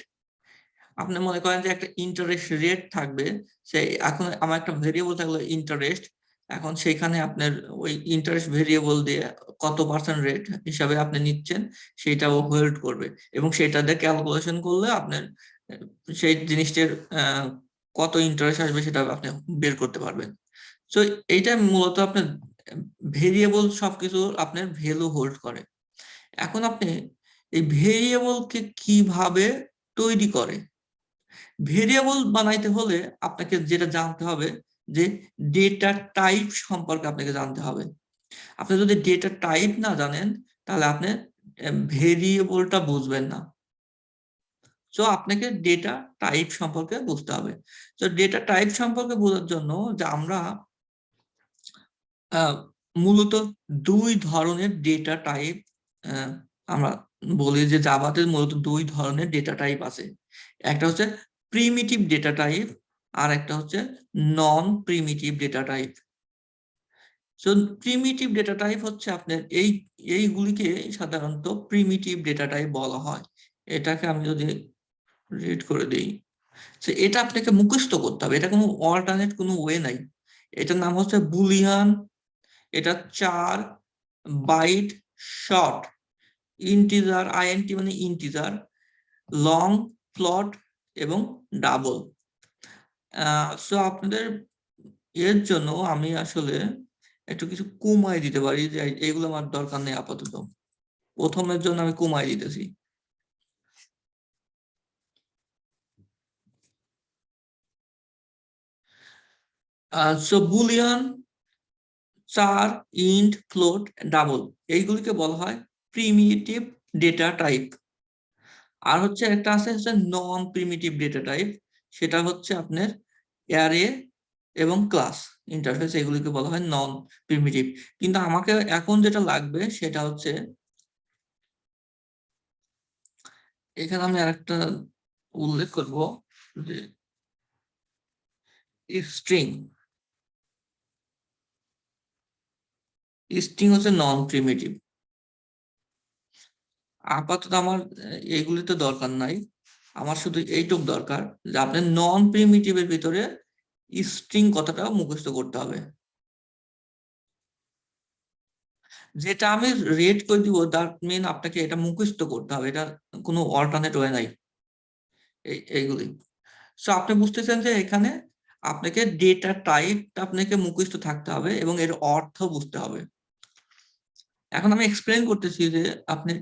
আপনি মনে করেন যে একটা ইন্টারেস্ট রেট থাকবে, সেই এখন আমার একটা ভেরিয়েবল থাকলো ইন্টারেস্ট, এখন সেখানে আপনার ওই ইন্টারেস্ট ভেরিয়েবল দিয়ে কত পার্সেন্ট রেট হিসাবে আপনি নিচ্ছেন সেটা ও হোল্ড করবে, এবং সেটা দিয়ে ক্যালকুলেশন করলে আপনার সেই জিনিসটার কত ইন্টারেস্ট আসবে সেটা আপনি বের করতে পারবেন। তো এইটা মূলত আপনার ভেরিয়েবল সবকিছু আপনার ভ্যালু হোল্ড করে। এখন আপনি এই ভেরিয়েবলকে কিভাবে তৈরি করে, ভেরিয়েবল বানাইতে হলে আপনাকে যেটা জানতে হবে, যে ডেটা টাইপ সম্পর্কে আপনাকে জানতে হবে। আপনি যদি ডেটা টাইপ না জানেন তাহলে আপনি ভেরিয়েবলটা বুঝবেন না। তো আপনাকে ডেটা টাইপ সম্পর্কে বুঝতে হবে। তো ডেটা টাইপ সম্পর্কে বোঝার জন্য যে আমরা মূলত দুই ধরনের ডেটা টাইপ আমরা বলি, যে জাভাতে মূলত দুই ধরনের ডেটা টাইপ আছে। একটা হচ্ছে প্রিমিটিভ ডেটা টাইপ, আর একটা হচ্ছে non primitive data type. So primitive data type হচ্ছে আপনার এইগুলিকে সাধারণত প্রিমিটিভ ডেটা টাইপ বলা হয়। এটাকে আমি যদি রিড করে দিই, তো এটা আপনাকে মুখস্থ করতে হবে, এটা কোনো অল্টারনেট কোনো ওয়ে নাই। এটার নাম হচ্ছে বুলিয়ান, এটা 4 বাইট শর্ট, ইন্টিজার, আইএনটি মানে ইন্টিজার, লং, ফ্লোট এবং ডাবল। সো আপনাদের এর জন্য আমি আসলে একটু কিছু কমাই দিতে পারি, যে এগুলো আমার দরকার নেই আপাতত। প্রথমের জন্য আমি কমাই দিতেছি। So Boolean, 4, int, float, double, এইগুলিকে বলা হয় প্রিমিটিভ ডেটা টাইপ। আর হচ্ছে একটা আছে হচ্ছে নন প্রিমিটিভ ডেটা টাইপ, সেটা হচ্ছে আপনার অ্যারে এবং ক্লাস ইন্টারফেস, এগুলিকে বলা হয় নন প্রিমিটিভ। কিন্তু আমাকে এখন যেটা লাগবে সেটা হচ্ছে, এখানে আমি আরেকটা উল্লেখ করব, যে স্ট্রিং। স্ট্রিং হচ্ছে নন প্রিমিটিভ। আপাতত আমার এইগুলিতে দরকার নাই, আমার শুধু এইটুক দরকার, যে আপনার নন প্রিমিটিভের ভিতরে স্ট্রিং কথাটা মুখস্থ করতে হবে। যেটা আমি রেড করে দিব, দ্যাট মিন আপনাকে এটা মুখস্থ করতে হবে, এটা কোনো অল্টারনেট ওয়ে নাই এইগুলি। সো আপনি বুঝতেছেন যে এখানে আপনাকে ডেটা টাইপটা আপনাকে মুখস্থ থাকতে হবে এবং এর অর্থ বুঝতে হবে। এখন আমি এক্সপ্লেইন করতেছি যে আপনি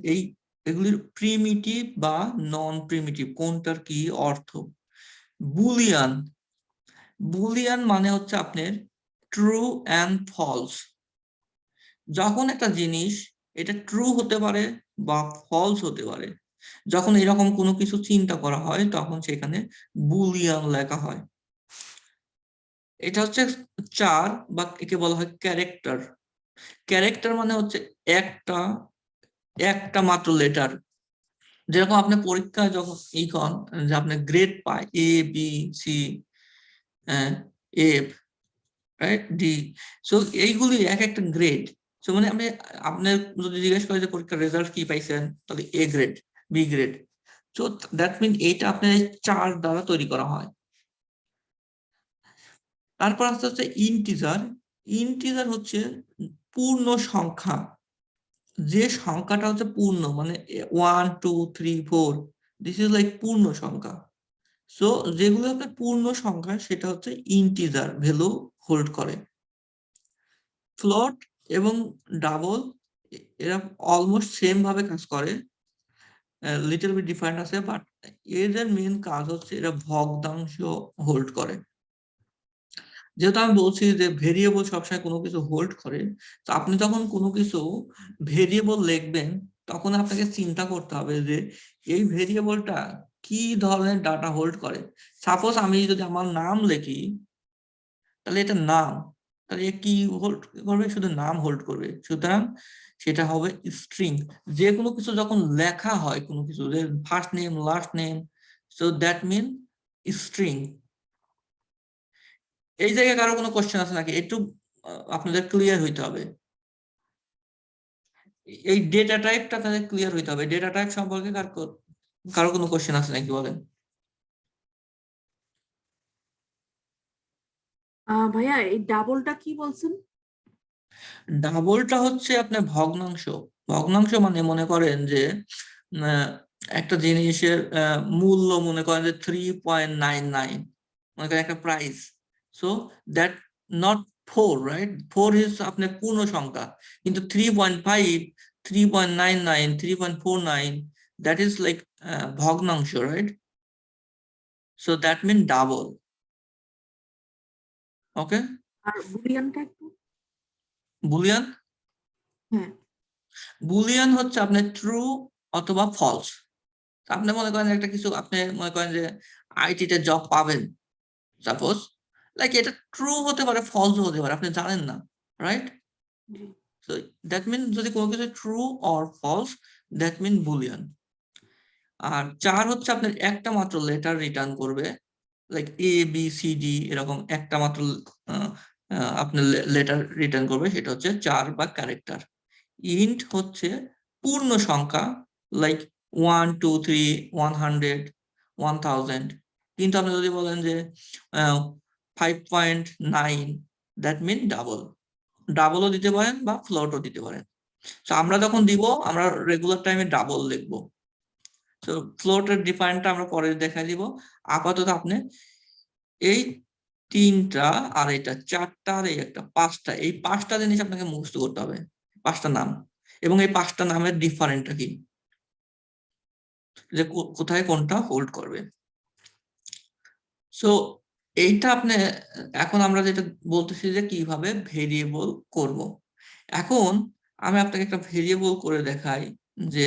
এগুলির প্রিমিটিভ বা নন প্রিমিটিভ কোনটার কি অর্থ। বুলিয়ান, বুলিয়ান মানে হচ্ছে আপনার ট্রু অ্যান্ড ফলস। যখন একটা জিনিস এটা ট্রু হতে পারে বা ফলস হতে পারে, যখন এরকম কোনো কিছু চিন্তা করা হয় তখন সেখানে বুলিয়ান লেখা হয়। এটা হচ্ছে 4, বা একে বলা হয় ক্যারেক্টার। ক্যারেক্টার মানে হচ্ছে একটা একটা মাত্র লেটার। যেরকম আপনি পরীক্ষায় যখন করেন, যে আপনি গ্রেড পায় A B C F, right, D. So এইগুলি এক একটা গ্রেড। সো মানে আপনার যদি জিজ্ঞেস করে যে পরীক্ষার রেজাল্ট কি পাইছেন, তাহলে A grade, B grade. So that mean এটা আপনার 4 দ্বারা তৈরি করা হয়। তারপর হচ্ছে ইন্টিজার। ইন্টিজার হচ্ছে পূর্ণ সংখ্যা, যে সংখ্যাটা হচ্ছে পূর্ণ, মানে 1 2 3 4, দিস ইজ লাইক পূর্ণ সংখ্যা। সো যেগুলো আপনার পূর্ণ সংখ্যা সেটা হচ্ছে ইন্টিজার ভ্যালু হোল্ড করে। ফ্লোট এবং ডাবল এরা অলমোস্ট সেম ভাবে কাজ করে, লিটল বিট ডিফারেন্ট আছে, বাট এদের মেইন কাজ হচ্ছে এরা ভগ্নাংশ হোল্ড করে। যেহেতু আমি বলছি যে ভেরিয়েবল সবসময় কোনো কিছু হোল্ড করে, তো আপনি যখন কোনো কিছু ভেরিয়েবল লিখবেন তখন আপনাকে চিন্তা করতে হবে যে এই ভেরিয়েবলটা কি ধরনের ডাটা হোল্ড করে। সাপোজ আমি যদি আমার নাম লিখি, তাহলে এটা নাম, তাহলে এ কি হোল্ড করবে? শুধু নাম হোল্ড করবে। সুতরাং সেটা হবে স্ট্রিং। যে কোনো কিছু যখন লেখা হয়, কোনো কিছু first name last name, so that mean string. এই জায়গায় কারো কোনো কোশ্চেন আছে নাকি? একটু আপনাদের ক্লিয়ার হইতে হবে। এই ডেটা টাইপটা তাদের ক্লিয়ার হইতে হবে। ডেটা টাইপ সম্পর্কে কারো কোনো কোশ্চেন আছে নাকি বলেন? ভাইয়া এই ডাবলটা কি বলছেন? ডাবলটা হচ্ছে আপনার ভগ্নাংশ। ভগ্নাংশ মানে মনে করেন যে একটা জিনিসের মূল্য মনে করেন যে 3.99, মনে করেন একটা price. So that not 4, right? 4 is আপনার পূর্ণ সংখ্যা, কিন্তু 3.5, 3.99, 3.49, দ্যাট ইজ লাইক ভগ্নাংশ, right? So that mean double. Okay, আর বুলিয়ানটা একটু। বুলিয়ান, হ্যাঁ। বুলিয়ান হচ্ছে আপনার ট্রু অথবা ফলস। আপনি মনে করেন একটা কিছু, আপনি মনে করেন যে আইটিতে জব পাবেন, সাপোজ, লাইক এটা ট্রু হতে পারে ফলস হতে পারে, আপনি জানেন না, রাইট? জি। সো দ্যাট মিন যদি কোনো কিছু true or false, that mean Boolean. আর 4 হচ্ছে আপনার একটা মাত্র লেটার রিটার্ন করবে, like A B C D, এরকম একটা মাত্র আপনার লেটার রিটার্ন করবে, সেটা হচ্ছে 4 বা ক্যারেক্টার। ইন্ট হচ্ছে পূর্ণ সংখ্যা, লাইক 1 2 3 100 1000। কিন্তু আপনি যদি বলেন যে 5.9, দ্যাট মিন ডাবল। ডাবলও দিতে পারেন বা ফ্লোটও দিতে পারেন। তো আমরা যখন দিব, আমরা রেগুলার টাইমে ডাবল লিখবো। তো ফ্লোটের ডিফারেন্টটা আমরা পরে দেখাই দিব। আপাতত আপনি এই 3টা আর এটা 4টা আর এই একটা 5টা, এই 5টা জিনিস আপনাকে মুখস্থ করতে হবে, 5টা নাম, এবং এই 5টা নামের ডিফারেন্টটা কি, যে কোথায় কোনটা হোল্ড করবে। সো এইটা আপনি, এখন আমরা যেটা বলতেছি যে কিভাবে ভেরিয়েবল করব। এখন আমি আপনাকে একটা ভেরিয়েবল করে দেখাই যে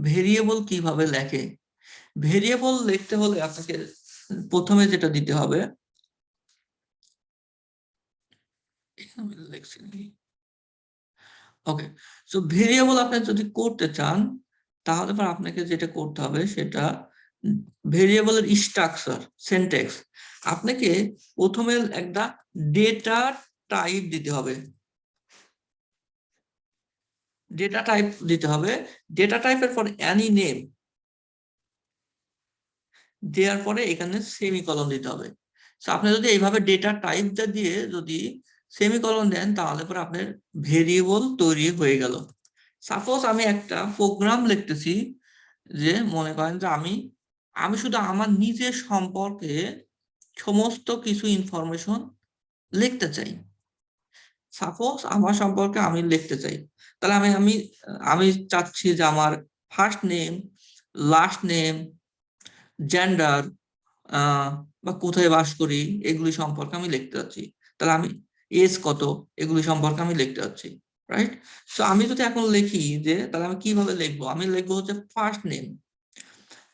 ভেরিয়েবল কিভাবে লেখে। ভেরিয়েবল লিখতে হলে আপনাকে প্রথমে যেটা দিতে হবে, ওকে, সো ভেরিয়েবল আপনি যদি করতে চান তাহলে পর আপনাকে যেটা করতে হবে সেটা ভেরিয়েবলের স্ট্রাকচার, সিনট্যাক্স। আপনাকে প্রথমে একটা ডেটা টাইপ দিতে হবে, ডেটা টাইপ দিতে হবে। ডেটা টাইপের পর অ্যানি নেম দেওয়ার পরে এখানে সেমিকলন দিতে হবে। সো আপনি যদি এইভাবে ডেটা টাইপটা দিয়ে যদি সেমিকলন দেন তাহলে পরে আপনার ভেরিয়েবল তৈরি হয়ে গেল। সাপোজ আমি একটা প্রোগ্রাম লিখতেছি, যে মনে করেন যে আমি শুধু আমার নিজের সম্পর্কে সমস্ত কিছু ইনফরমেশন লিখতে চাই। সাপোজ আমার সম্পর্কে আমি লিখতে চাই, তাহলে আমি আমি আমি চাচ্ছি যে আমার first name, last name, gender, বা কোথায় বাস করি, এগুলি সম্পর্কে আমি লিখতে চাচ্ছি। তাহলে আমি এজ কত, এগুলি সম্পর্কে আমি লিখতে চাচ্ছি, রাইট? সো আমি যদি এখন লিখি যে, তাহলে আমি কিভাবে লিখবো? আমি লিখবো হচ্ছে ফার্স্ট নেম।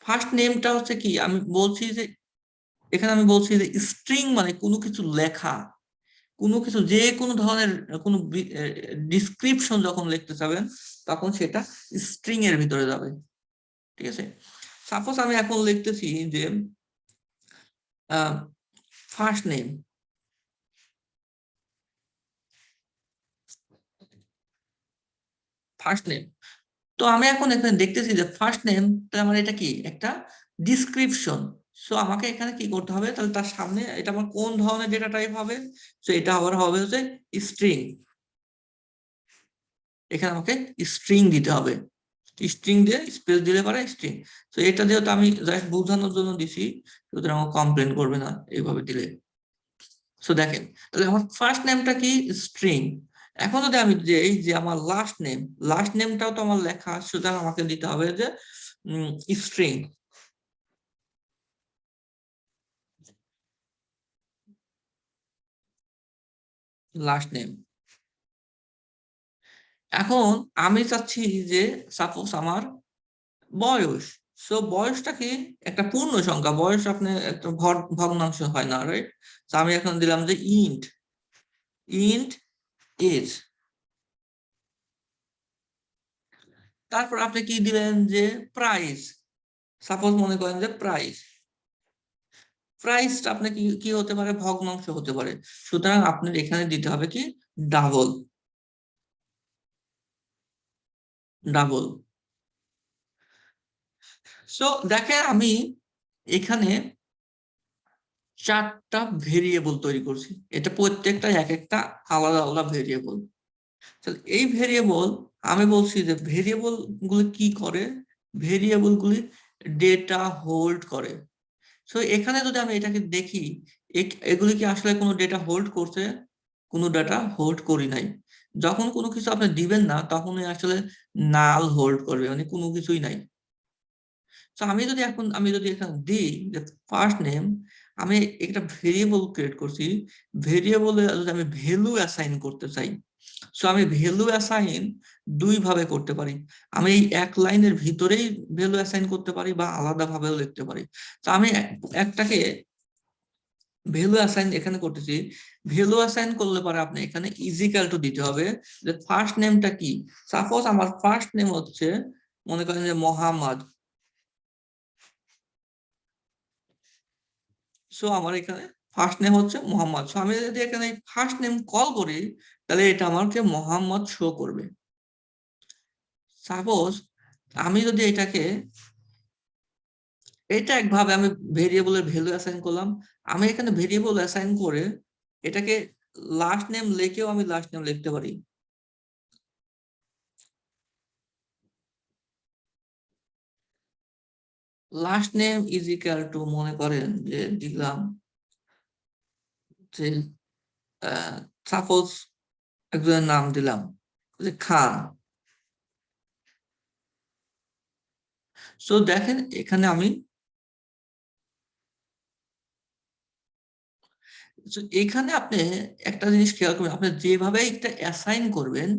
ফার্স্ট নেমটা হচ্ছে কি, আমি বলছি যে এখানে আমি বলছি যে স্ট্রিং মানে কোনো কিছু লেখা, কোনো কিছু যে কোনো ধরনের কোনো ডিসক্রিপশন যখন লিখতে চাবেন তখন সেটা স্ট্রিং এর ভিতরে যাবে, ঠিক আছে? সাপোজ আমি এখন লিখতেছি যে ফার্স্ট নেম, ফার্স্ট নেম। তো আমি এখন এখানে দেখতেছি যে ফার্স্ট নেম, তার মানে এটা কি একটা ডিসক্রিপশন। সো আমাকে এখানে কি করতে হবে, তাহলে তার সামনে এটা আমার কোন ধরনের ডেটা টাইপ হবে? সো এটা আবার হবে হচ্ছে স্ট্রিং। এখানে আমাকে স্ট্রিং দিতে হবে। স্ট্রিং দিয়ে স্পেস দিলে পারে স্ট্রিং। তো এটা যেহেতু আমি জাস্ট বোঝানোর জন্য দিছি, সুতরাং কমপ্লেন করবে না এইভাবে দিলে। সো দেখেন তাহলে আমার ফার্স্ট নেমটা কি স্ট্রিং। এখন যদি আমি যে এই যে আমার লাস্ট নেমটাও তো আমার লেখা, সুতরাং আমাকে দিতে হবে যে স্ট্রিং। Last name. এখন আমি চাচ্ছি যে সাপোজ আমার বয়স, সো বয়সটা কি একটা পূর্ণ সংখ্যা, বয়স আপনি একটা ভগ্নাংশ হয় না, রাইট? তো আমি এখন দিলাম যে ইন্ট এজ। তারপর আপনি কি দিলেন যে প্রাইস, সাপোজ মনে করেন যে প্রাইসটা আপনি কি হতে পারে, ভগ্নাংশ হতে পারে, সুতরাং আপনার এখানে দিতে হবে কি ডাবল। সো দেখেন আমি এখানে 4টা ভেরিয়েবল তৈরি করছি, এটা প্রত্যেকটা এক একটা আলাদা আলাদা ভেরিয়েবল। এই ভেরিয়েবল আমি বলছি যে ভেরিয়েবল গুলি কি করে, ভেরিয়েবল গুলি ডেটা হোল্ড করে। সো এখানে যদি আমি এটাকে দেখি, এগুলি কি আসলে কোনো ডেটা হোল্ড করছে? কোনো ডেটা হোল্ড করি নাই। যখন কোনো কিছু আপনি দিবেন না, তখনই আসলে নাল হোল্ড করবে, মানে কোনো কিছুই নাই। তো আমি যদি এখানে দিই যে ফার্স্ট নেম, আমি একটা ভেরিয়েবল ক্রিয়েট করছি, ভেরিয়েবলে যদি আমি ভ্যালু অ্যাসাইন করতে চাই, সো আমি ভ্যালু অ্যাসাইন দুই ভাবে করতে পারি। আমি এই এক লাইনের ভিতরেই ভ্যালু অ্যাসাইন করতে পারি বা আলাদা ভাবেও লিখতে পারি। তো আমি একটাকে ভ্যালু অ্যাসাইন এখানে করতেছি। ভ্যালু অ্যাসাইন করলে পরে আপনি এখানে ইজিক্যাল টু দিতে হবে যে ফার্স্ট নেমটা কি। সাপোজ আমার ফার্স্ট নেম হচ্ছে মনে করেন যে মোহাম্মদ, সো আমার এখানে ফার্স্ট নেম হচ্ছে মোহাম্মদ। সো আমি যদি এখানে ফার্স্ট নেম কল করি, তাহলে এটা আমাকে মোহাম্মদ শো করবে। সাপোজ আমি যদি এটা একভাবে আমি ভেরিয়েবলের ভ্যালু অ্যাসাইন করলাম। আমি এখানে ভেরিয়েবল অ্যাসাইন করে এটাকে লাস্ট নেম লিখেও আমি লাস্ট নেম লিখতে পারি। Last name is equal to মনে করেন যে দিলাম যে সাপোজ একজনের নাম দিলাম যে খান। সো দেখেন এখানে আমি এখানে আপনি একটা জিনিস খেয়াল করবেন, আপনি যেভাবে এটা অ্যাসাইন করবেন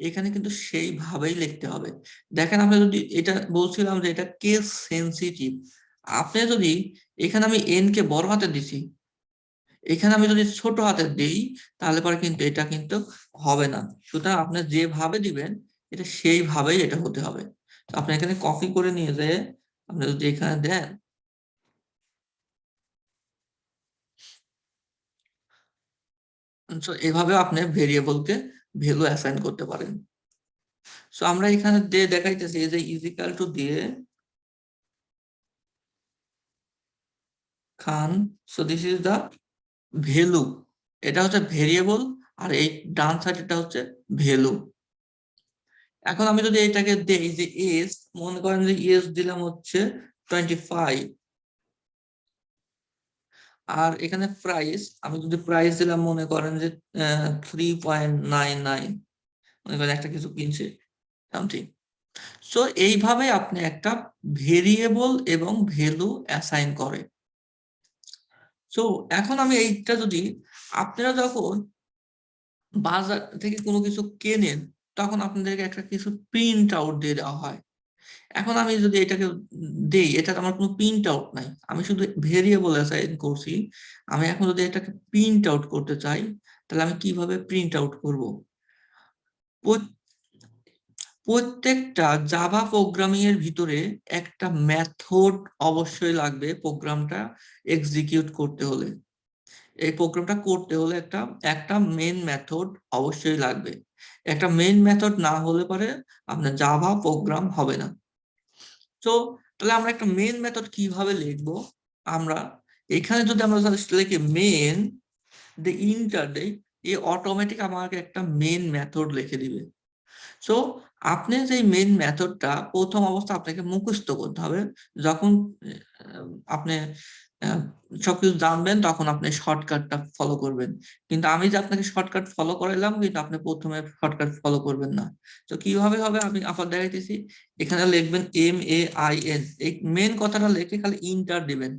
এখানে কিন্তু সেইভাবেই লিখতে হবে। দেখেন আমরা যদি এটা বলছিলাম যে এটা কেস সেনসিটিভ, আপনি যদি এখানে আমি এন কে বড় হাতে দিছি, এখানে আমি যদি ছোট হাতে দিই তাহলে পরে কিন্তু এটা কিন্তু হবে না। সুতরাং আপনি যেভাবে দিবেন এটা সেইভাবেই এটা হতে হবে। তো আপনি এখানে কপি করে নিয়ে যেয়ে আপনি যদি এখানে দেন, এভাবে আপনি ভেরিয়েবলকে ভ্যালু অ্যাসাইন করতে পারেন। সো আমরা এখানে দিয়ে দেখাইতেছি যে ইজিক্যাল টু দিয়ে খান, so this is the value, এটা হচ্ছে ভেরিয়েবল, আর এই ডান সাইড এটা হচ্ছে ভ্যালু। এখন আমি যদি এটাকে দেই যে এজ, মনে করেন যে এজ দিলাম হচ্ছে 25, আর এখানে প্রাইস আমি যদি প্রাইস দিলাম মনে করেন যে 3.99, মনে করেন একটা কিছু কিনছে সামথিং। সো এইভাবে আপনি একটা ভেরিয়েবল এবং ভ্যালু অ্যাসাইন করে। সো এখন আমি এইটা যদি আপনারা যখন বাজার থেকে কোনো কিছু কেনেন তখন আপনাদেরকে একটা কিছু প্রিন্ট আউট দিয়ে দেওয়া হয়। এখন আমি যদি এটাকে দেই, এটা আমার কোনো প্রিন্ট আউট নাই, আমি শুধু ভেরিয়েবল অ্যাসাইন করছি। আমি এখন যদি এটাকে প্রিন্ট আউট করতে চাই তাহলে আমি কিভাবে প্রিন্ট আউট করব? প্রত্যেকটা জাভা প্রোগ্রামিং এর ভিতরে একটা মেথড অবশ্যই লাগবে প্রোগ্রামটা এক্সিকিউট করতে হলে। এই প্রোগ্রামটা করতে হলে একটা মেইন মেথড অবশ্যই লাগবে। একটা মেইন মেথড না হলে পরে আপনার জাভা প্রোগ্রাম হবে না। তো তাহলে আমরা একটা মেইন মেথড কিভাবে লিখবো? আমরা এখানে যদি আমরা লিখি মেইন the ইন্টার দেই, এই অটোমেটিক আমাকে একটা মেইন মেথড লিখে দিবে। সো আপনি যে মেইন মেথডটা প্রথম অবস্থা আপনাকে মুখস্থ করতে হবে। যখন আপনি আহ, সবকিছু জানবেন তখন আপনি শর্টকাটটা ফলো করবেন। কিন্তু আমি যে আপনাকে শর্টকাট ফলো করাইলাম, কিন্তু আপনি প্রথমে শর্টকাট ফলো করবেন না। তো কিভাবে হবে আমি আবার দেখাইতেছি। এখানে লিখবেন MAIN, এই মেন কথাটা লিখে খালি ইন্টার দিবেন,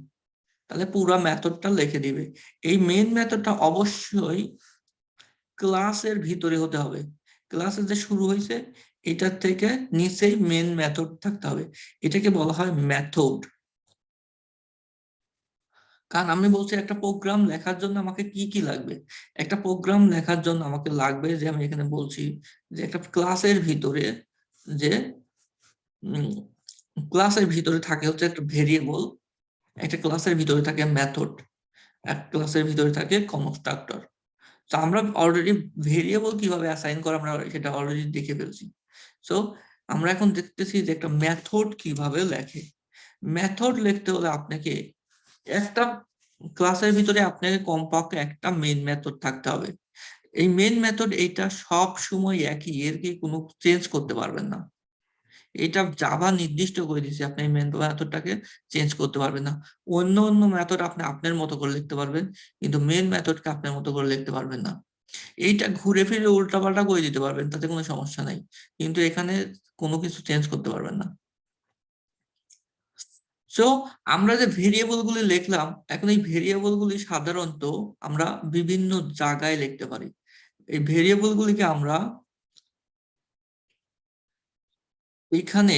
তাহলে পুরো মেথডটা লিখে দিবে। এই মেইন মেথডটা অবশ্যই ক্লাসের ভিতরে হতে হবে। ক্লাসে যে শুরু হয়েছে এটার থেকে নিচেই মেন মেথড থাকতে হবে। এটাকে বলা হয় মেথড। কারণ আমি বলছি একটা প্রোগ্রাম লেখার জন্য আমাকে কি কি লাগবে। একটা প্রোগ্রাম লেখার জন্য আমাকে লাগবে, যে আমি এখানে বলছি যে একটা ক্লাসের ভিতরে, যে ক্লাসের ভিতরে থাকে হচ্ছে একটা ভেরিয়েবল, একটা ক্লাসের ভিতরে থাকে মেথড, এক ক্লাসের ভিতরে থাকে কনস্ট্রাক্টর। তো আমরা অলরেডি ভেরিয়েবল কিভাবে অ্যাসাইন করা আমরা সেটা অলরেডি দেখে ফেলছি। সো আমরা এখন দেখতেছি যে একটা মেথড কিভাবে লেখে। মেথড লিখতে হলে আপনাকে একটা ক্লাসের ভিতরে আপনাকে কমপক্ষে একটা মেইন মেথড থাকতে হবে। এই মেইন মেথড এইটা সব সময় একই, এর কি কোনো চেঞ্জ করতে পারবেন না। এটা জাভা নির্দিষ্ট করে দিয়েছে, আপনি এই মেইন মেথডটাকে চেঞ্জ করতে পারবেন না। অন্য অন্য মেথড আপনি আপনার মতো করে লিখতে পারবেন, কিন্তু মেইন মেথডকে আপনার মতো করে লিখতে পারবেন না। এইটা ঘুরে ফিরে উল্টাপাল্টা করে দিতে পারবেন, তাতে কোনো সমস্যা নাই, কিন্তু এখানে কোনো কিছু চেঞ্জ করতে পারবেন না। সো আমরা যে ভেরিয়েবল গুলি লিখলাম, এখন এই ভেরিয়েবল গুলি সাধারণত আমরা বিভিন্ন জায়গায় লিখতে পারি। এই ভেরিয়েবল গুলিকে আমরা এইখানে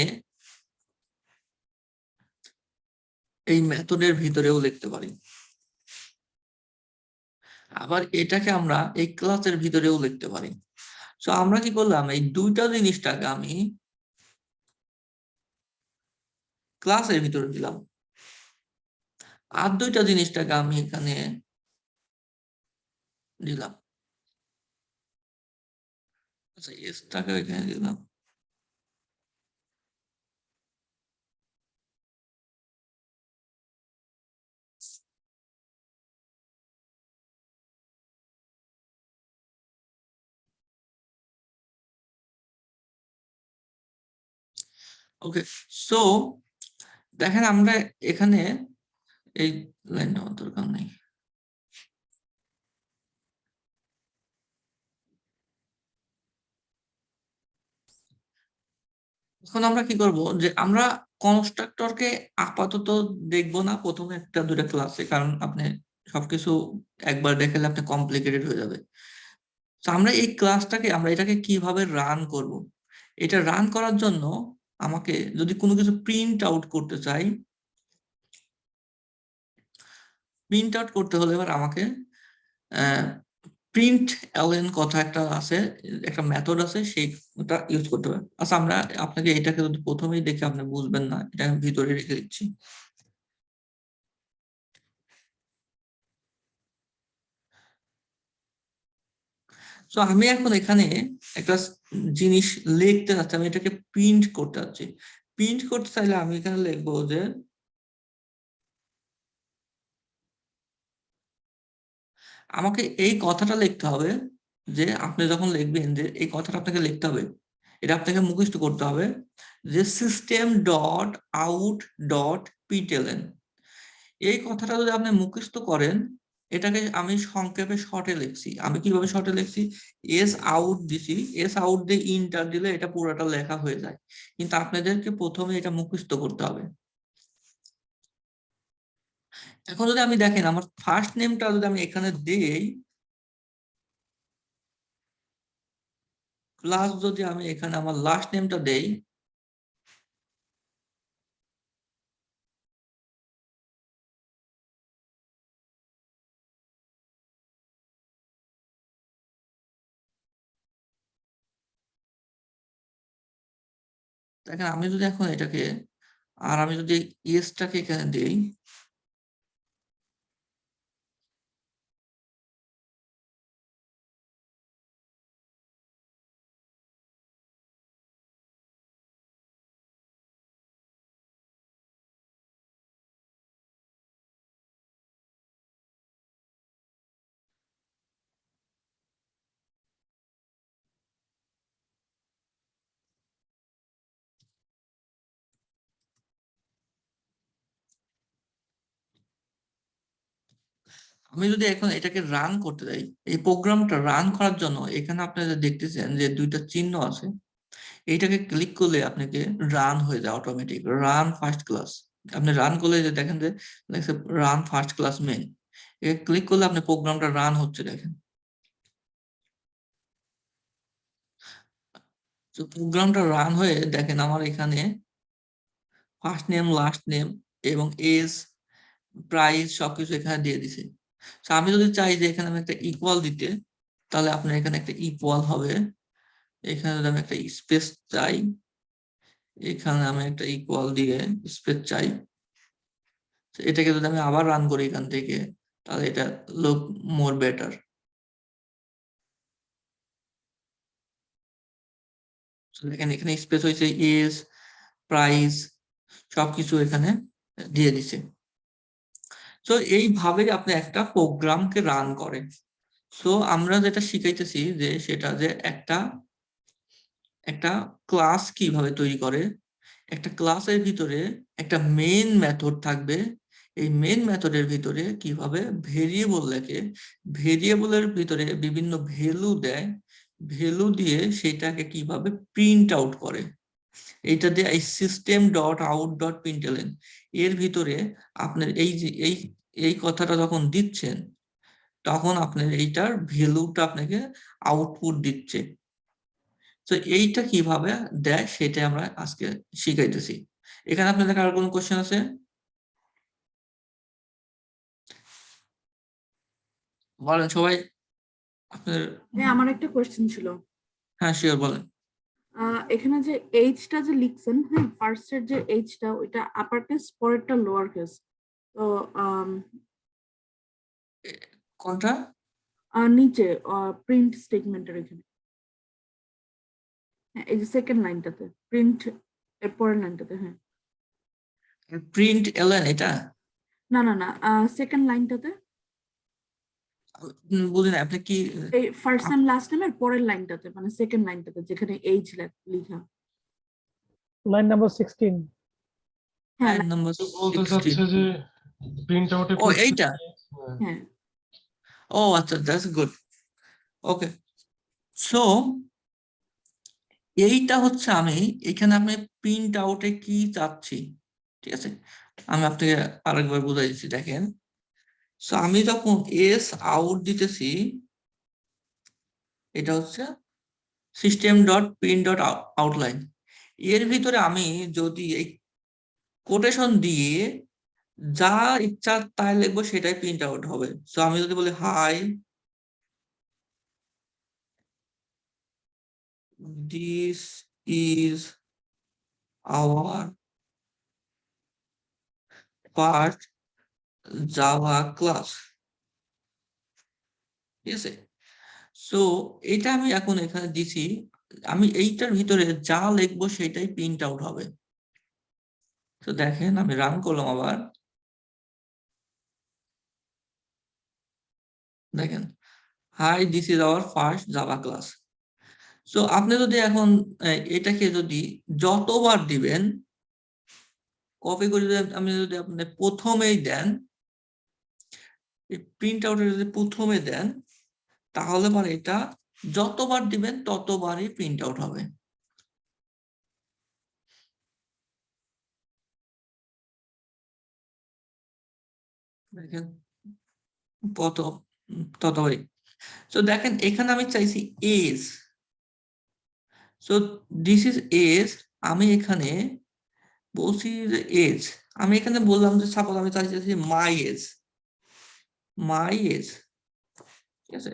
এই মেথডের ভিতরেও লিখতে পারি, আবার এটাকে আমরা এই ক্লাসের ভিতরেও লিখতে পারি। সো আমরা কি করলাম, এই দুইটা জিনিসটাকে আমি ক্লাসের ভিতরে দিলাম, আর দুইটা জিনিসটাকে আমি এখানে দিলাম। আচ্ছা, এসটাকে এখানে দিলাম। ওকে, সো দেখেন আমরা এখানে এই লাইনটা আমার দরকার নেই। এখন আমরা কি করব, যে আমরা কনস্ট্রাক্টরকে আপাতত দেখবো না প্রথমে একটা দুইটা ক্লাসে, কারণ আপনি সবকিছু একবার দেখালে আপনি কমপ্লিকেটেড হয়ে যাবে। তো আমরা এই ক্লাসটাকে আমরা এটাকে কিভাবে রান করব, এটা রান করার জন্য আমাকে যদি কোনো কিছু প্রিন্ট আউট করতে চাই, প্রিন্ট আউট করতে হলে এবার আমাকে প্রিন্ট এলএন কথা একটা আছে, একটা মেথড আছে, সেইটা ইউজ করতে হবে। আচ্ছা, আমরা আপনাকে এটাকে যদি প্রথমেই দেখে আপনি বুঝবেন না, এটা আমি ভিতরে রেখে দিচ্ছি। তো আমি এখন এখানে একটা জিনিস লিখতে চাচ্ছি, আমি এটাকে প্রিন্ট করতে চাচ্ছি। প্রিন্ট করতে চাইলে আমি এখানে লিখবো যে আমাকে এই কথাটা লিখতে হবে, যে আপনি যখন লিখবেন যে এই কথাটা আপনাকে লিখতে হবে, এটা আপনাকে মুখস্থ করতে হবে, যে সিস্টেম ডট আউট ডট পিটেলএন। এই কথাটা যদি আপনি মুখস্থ করেন, এটাকে আমি সংক্ষেপে শর্টে লিখছি। আমি কিভাবে শর্টে লিখছি, এস আউট দিছি, এস আউট দিয়ে ইন্টার দিলে এটা পুরোটা লেখা হয়ে যায়, কিন্তু আপনাদেরকে প্রথমে এটা মুখস্থ করতে হবে। এখন যদি আমি দেখেন আমার ফার্স্ট নেমটা যদি আমি এখানে দিই, প্লাস যদি আমি এখানে আমার লাস্ট নেমটা দেই, দেখেন আমি যদি এখন এটাকে, আর আমি যদি ইয়েসটাকে এখানে দিই, আমি যদি এখন এটাকে রান করতে যাই, এই প্রোগ্রামটা রান করার জন্য এখানে আপনারা দেখতেছেন যে দুইটা চিহ্ন আছে, এইটাকে ক্লিক করলে আপনাকে রান হয়ে যায় অটোমেটিক, রান ফার্স্ট ক্লাস। আপনি রান করলে যে দেখেন যে রান ফার্স্ট ক্লাস মেইন, এটা ক্লিক করলে আপনি প্রোগ্রামটা রান হচ্ছে দেখেন। তো প্রোগ্রামটা রান হয়ে দেখেন আমার এখানে ফার্স্ট নেম, লাস্ট নেম এবং এজ, প্রাইস সবকিছু এখানে দিয়ে দিছে। তো আমি যদি চাই যে এখানে আমি একটা ইকুয়াল দিতে, তাহলে আপনার এখানে একটা ইকুয়াল হবে। এখানে যদি আমি একটা স্পেস চাই, এখানে আমি একটা ইকুয়াল দিয়ে স্পেস চাই, তো এটাকে যদি আমি আবার রান করি এখান থেকে, তাহলে এটা লুক মোর বেটার। দেখেন এখানে স্পেস হয়েছে, এজ, প্রাইস সবকিছু এখানে দিয়ে দিছে। তো এইভাবে আপনি একটা প্রোগ্রামকে রান করেন। সো আমরা যেটা শিখাইতেছি যে সেটা যে একটা ক্লাস কিভাবে তৈরি করে, একটা ক্লাসের ভিতরে একটা মেইন মেথড থাকবে, এই মেইন মেথডের ভিতরে কিভাবে ভেরিয়েবল লেখে, ভেরিয়েবলের ভিতরে বিভিন্ন ভ্যালু দেয়, ভ্যালু দিয়ে সেটাকে কিভাবে প্রিন্ট আউট করে, এইটা দিয়ে এই সিস্টেম ডট আউট ডট প্রিন্টএলএন এর ভিতরে আপনার এই যে এই কথাটা যখন দিচ্ছেন, তখন আপনার এইটার ভ্যালুটা আপনাকে আউটপুট দিচ্ছে। তো এইটা কিভাবে দেয় সেটা আমরা আজকে শিখাইতেছি। এখানে আপনাদের আর কোনো কোশ্চেন আছে? বলেন সবাই আপনার। হ্যাঁ, আমার একটা কোয়েশ্চেন ছিল। হ্যাঁ শিওর, বলেন। এখানে যে এইচটা যে লিখছেন, হ্যাঁ, ফার্স্টের যে এইচটা ওইটা আপার কেস, পরেরটা লোয়ার কেস। তো কোনটা? নিচে প্রিন্ট স্টেটমেন্টের এখানে, হ্যাঁ, এই যে সেকেন্ড লাইনটাতে প্রিন্ট এর পরের লাইনটাতে, হ্যাঁ। প্রিন্ট এলএন এটা? না না না, সেকেন্ড লাইনটাতে, বুঝি না আপনি কি? এই ফার্স্ট এন্ড লাস্ট নেমের পরের লাইনটাতে, মানে সেকেন্ড লাইনটাতে যেখানে এইচ লেখা। Line number 16। হ্যাঁ লাইন নাম্বার তো বলতে 16। চাচ্ছে যে প্রিন্ট আউটে ও এইটা, হ্যাঁ ও আচ্ছা, দ্যাটস গুড। ওকে, সো এইটা হচ্ছে আমি এখানে আপনি প্রিন্ট আউটে কি চাচ্ছি, ঠিক আছে, আমি আপনাকে আরেকবার বুঝাই দিচ্ছি। দেখেন, সো আমি যখন এস আউট দিতেছি, এটা হচ্ছে system dot print dot outline, এর ভিতরে আমি যদি এই কোটেশন দিয়ে যা ইচ্ছা তাই লিখবো সেটাই প্রিন্ট আউট হবে। সো আমি যদি বলি hi, this is our first Java class, ঠিক আছে। সো এটা আমি এখন এখানে দিছি, আমি এইটার ভিতরে যা লিখবো সেটাই প্রিন্ট আউট হবে। তো দেখেন আমি রান করলাম আবার, দেখেন high this is our first Java class. So আপনি যদি এখন এটাকে যদি যতবার দিবেন, কপি করে যদি আপনি যদি আপনি প্রথমেই দেন, প্রিন্ট আউটে যদি প্রথমে দেন, তাহলে পরে এটা যতবার দিবেন ততবারই প্রিন্ট আউট হবে। দেখেন ততবারই। তো দেখেন এখানে আমি চাইছি age, so this is age, আমি এখানে বলছি যে এজ, আমি এখানে বললাম যে সাপোজ আমি চাইছি মাই এজ, মাই এজ, ঠিক আছে।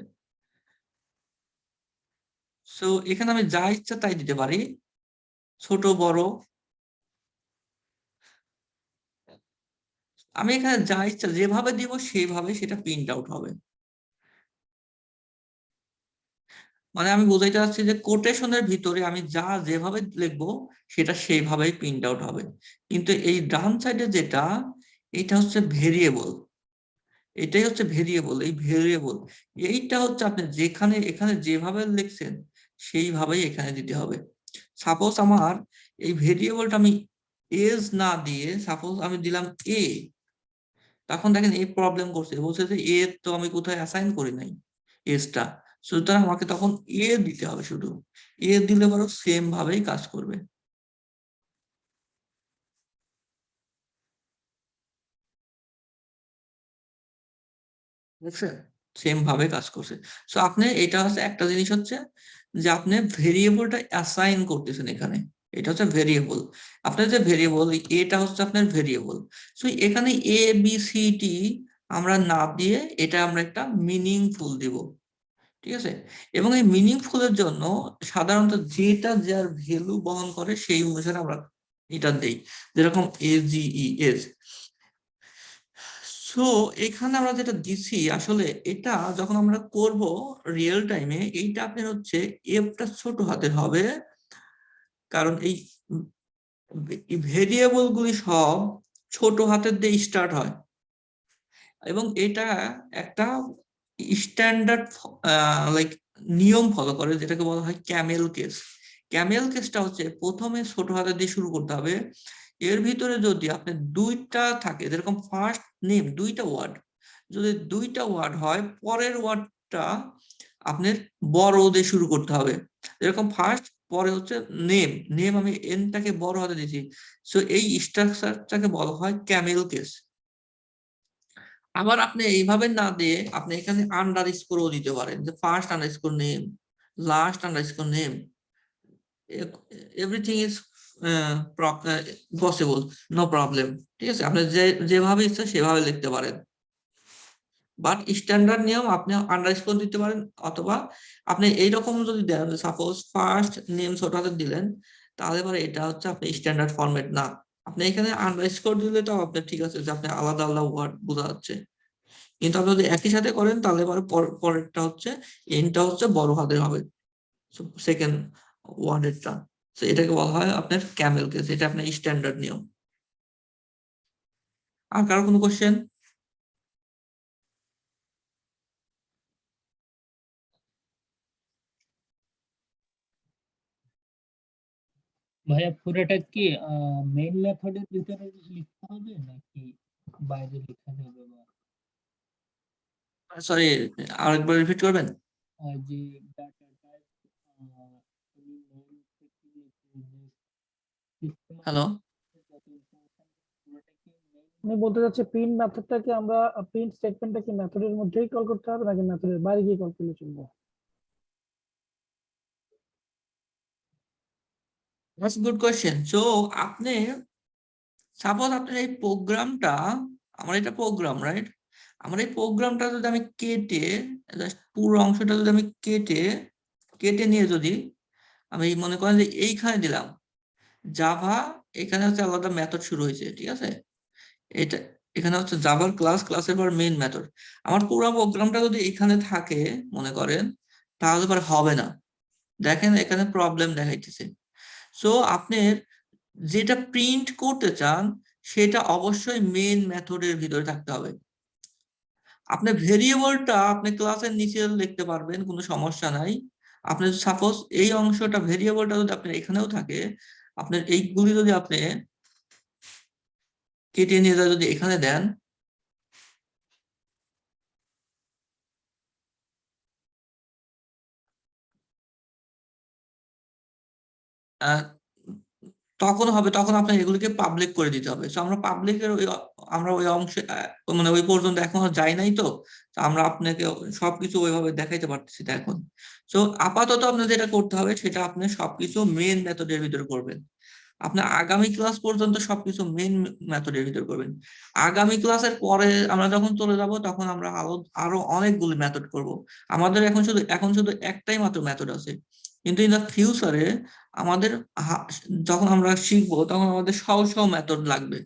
সো এখানে আমি যা ইচ্ছা তাই দিতে পারি, ছোট বড়, আমি এখানে যা ইচ্ছা যেভাবে দিব সেইভাবে সেটা প্রিন্ট আউট হবে। মানে আমি বোঝাইতে চাচ্ছি যে কোটেশনের ভিতরে আমি যা যেভাবে লিখবো সেটা সেইভাবেই প্রিন্ট আউট হবে। কিন্তু এই ডান সাইডে যেটা, এটা হচ্ছে ভেরিয়েবল, এটাই হচ্ছে ভেরিয়েবল। এই ভেরিয়েবল এইটা হচ্ছে আপনি যেখানে এখানে যেভাবে লিখছেন সেইভাবেই এখানে দিতে হবে। সাপোজ আমার এই ভেরিয়েবলটা আমি এজ না দিয়ে সাপোজ আমি দিলাম এ, তখন দেখেন এই প্রবলেম করছে, বলছে যে এ তো আমি কোথায় অ্যাসাইন করি নাই এসটা, সুতরাং আমাকে তখন এ দিতে হবে, শুধু এ দিলে বড় সেম ভাবেই কাজ করবে। বুঝছেন, সেম ভাবে কাজ করছে। সো আপনি এটা হচ্ছে একটা জিনিস হচ্ছে যে আপনি ভেরিয়েবলটা অ্যাসাইন করতেছেন এখানে, এটা হচ্ছে ভেরিয়েবল। আপনার যে ভেরিয়েবল এটা হচ্ছে আপনার ভেরিয়েবল। সো এখানে এ বি সি টি আমরা না দিয়ে এটা আমরা একটা মিনিংফুল দিব, ঠিক আছে। এবং এই মিনিংফুলের জন্য সাধারণত যেটা যার ভ্যালু বহন করে সেই অনুসারে আমরা এটা দেই, যেরকম এজিই এজ। সো এখানে আমরা যেটা দিছি আসলে এটা যখন আমরা করব রিয়েল টাইমে, এইটা আপনার হচ্ছে এফটা ছোট হাতের হবে, কারণ এই ভেরিয়েবল গুলি সব ছোট হাতের দিয়ে স্টার্ট হয়, এবং এটা একটা স্ট্যান্ডার্ড লাইক নিয়ম ফলো করে, যেটাকে বলা হয় ক্যামেল কেস। ক্যামেল কেসটা হচ্ছে প্রথমে ছোট হাতের দিয়ে শুরু করতে হবে। এর ভিতরে যদি আপনি দুইটা থাকে, যেরকম ফার্স্ট নেম দুইটা ওয়ার্ড, যদি দুইটা ওয়ার্ড হয় পরের ওয়ার্ডটা আপনার বড় দিয়ে শুরু করতে হবে, যেরকম ফার্স্ট পরে হচ্ছে নেম, নেম আমি এনটাকে বড় হাতে দিয়েছি। সো এই স্ট্রাকচারটাকে বলা হয় ক্যামেল কেস। আবার আপনি এইভাবে না দিয়ে আপনি এখানে আন্ডারস্কোরও দিতে পারেন, যে first underscore name, last underscore name, everything is possible, no problem, ঠিক আছে। আপনি যেভাবে ইচ্ছা সেভাবে লিখতে পারেন, বাট স্ট্যান্ডার্ড নিয়ম আপনি আন্ডারস্কোর দিতে পারেন, অথবা আপনি এইরকম যদি দেন, সাপোজ ফার্স্ট নেম ছোট হাতে দিলেন, তাহলে পরে এটা হচ্ছে আপনি স্ট্যান্ডার্ড ফরম্যাট না। আপনি এখানে আন্ডারস্কোর দিলে তো আপনার ঠিক আছে, যে আপনি আলাদা আলাদা ওয়ার্ড বোঝা যাচ্ছে, কিন্তু আপনি যদি একই সাথে করেন তাহলে পরে পরেরটা হচ্ছে এনটা হচ্ছে বড় হাতের হবে, সেকেন্ড ওয়ার্ডেরটা। তো এটাকে বলা হয় আপনার ক্যামেল কেস, এটা আপনার স্ট্যান্ডার্ড নিয়ম। আর কারো কোনো কোশ্চেন? ভাইয়া পুরোটা কি মেইন মেথডের ভিতরে লিখতে হবে নাকি বাইরে লিখতে হবে? বা সরি, আরেকবার রিপিট করবেন। যে ডাটা টাইপ তুমি মেইন থেকে সিস্টেম হ্যালো, পুরোটা কি মেইন? আমি বলতে চাচ্ছি প্রিন্ট মেথডটাকে আমরা প্রিন্ট স্টেটমেন্টটা কি মেথডের মধ্যেই কল করতে হবে নাকি মেথডের বাইরে গিয়ে কল করলে চলবে? That's good question. সো আপনি সাপোজ আপনার এই প্রোগ্রামটা, আমার এটা প্রোগ্রাম রাইট, আমার এই প্রোগ্রামটা যদি আমি কেটে, জাস্ট পুরো অংশটা যদি আমি কেটে কেটে নিয়ে যদি আমি মনে করেন যে এইখানে দিলাম জাভা, এখানে হচ্ছে আলাদা মেথড শুরু হয়েছে, ঠিক আছে। এটা এখানে হচ্ছে জাভার ক্লাস, ক্লাসের পর মেইন মেথড। আমার পুরো প্রোগ্রামটা যদি এখানে থাকে মনে করেন, তাহলে পরে হবে না। দেখেন এখানে প্রবলেম দেখাইতেছে। সো আপনার যেটা প্রিন্ট করতে চান সেটা অবশ্যই মেইন মেথডের ভিতরে থাকতে হবে। আপনি ভেরিয়েবলটা আপনি ক্লাসের নিচে লিখতে পারবেন, কোনো সমস্যা নাই। আপনি সাপোজ এই অংশটা ভেরিয়েবলটা যদি আপনার এখানেও থাকে, আপনার এইগুলি যদি আপনি কেটে নিয়ে যদি এখানে দেন, তখন হবে, তখন আপনার এগুলিকে পাবলিক করে দিতে হবে। তো আমরা পাবলিকের আমরা ওই অংশে মানে ওই পর্যন্ত এখনো যাই নাই, তো তো আমরা আপনাকে সবকিছু ওইভাবে দেখাইতে পারতেছি না এখন। তো আপাতত আপনার যেটা করতে হবে সেটা আপনি সবকিছু মেইন মেথডের ভিতরে করবেন। আপনি আগামী ক্লাস পর্যন্ত সবকিছু মেইন মেথডের ভিতরে করবেন। আগামী ক্লাসের পরে আমরা যখন চলে যাব তখন আমরা আরো অনেকগুলো মেথড করব। আমাদের এখন শুধু একটাই মাত্র মেথড আছে, কিন্তু ইন দা ফিউচারে আমাদের যখন আমরা শিখবো তখন আমাদের সহজ সহজ মেথড লাগবে।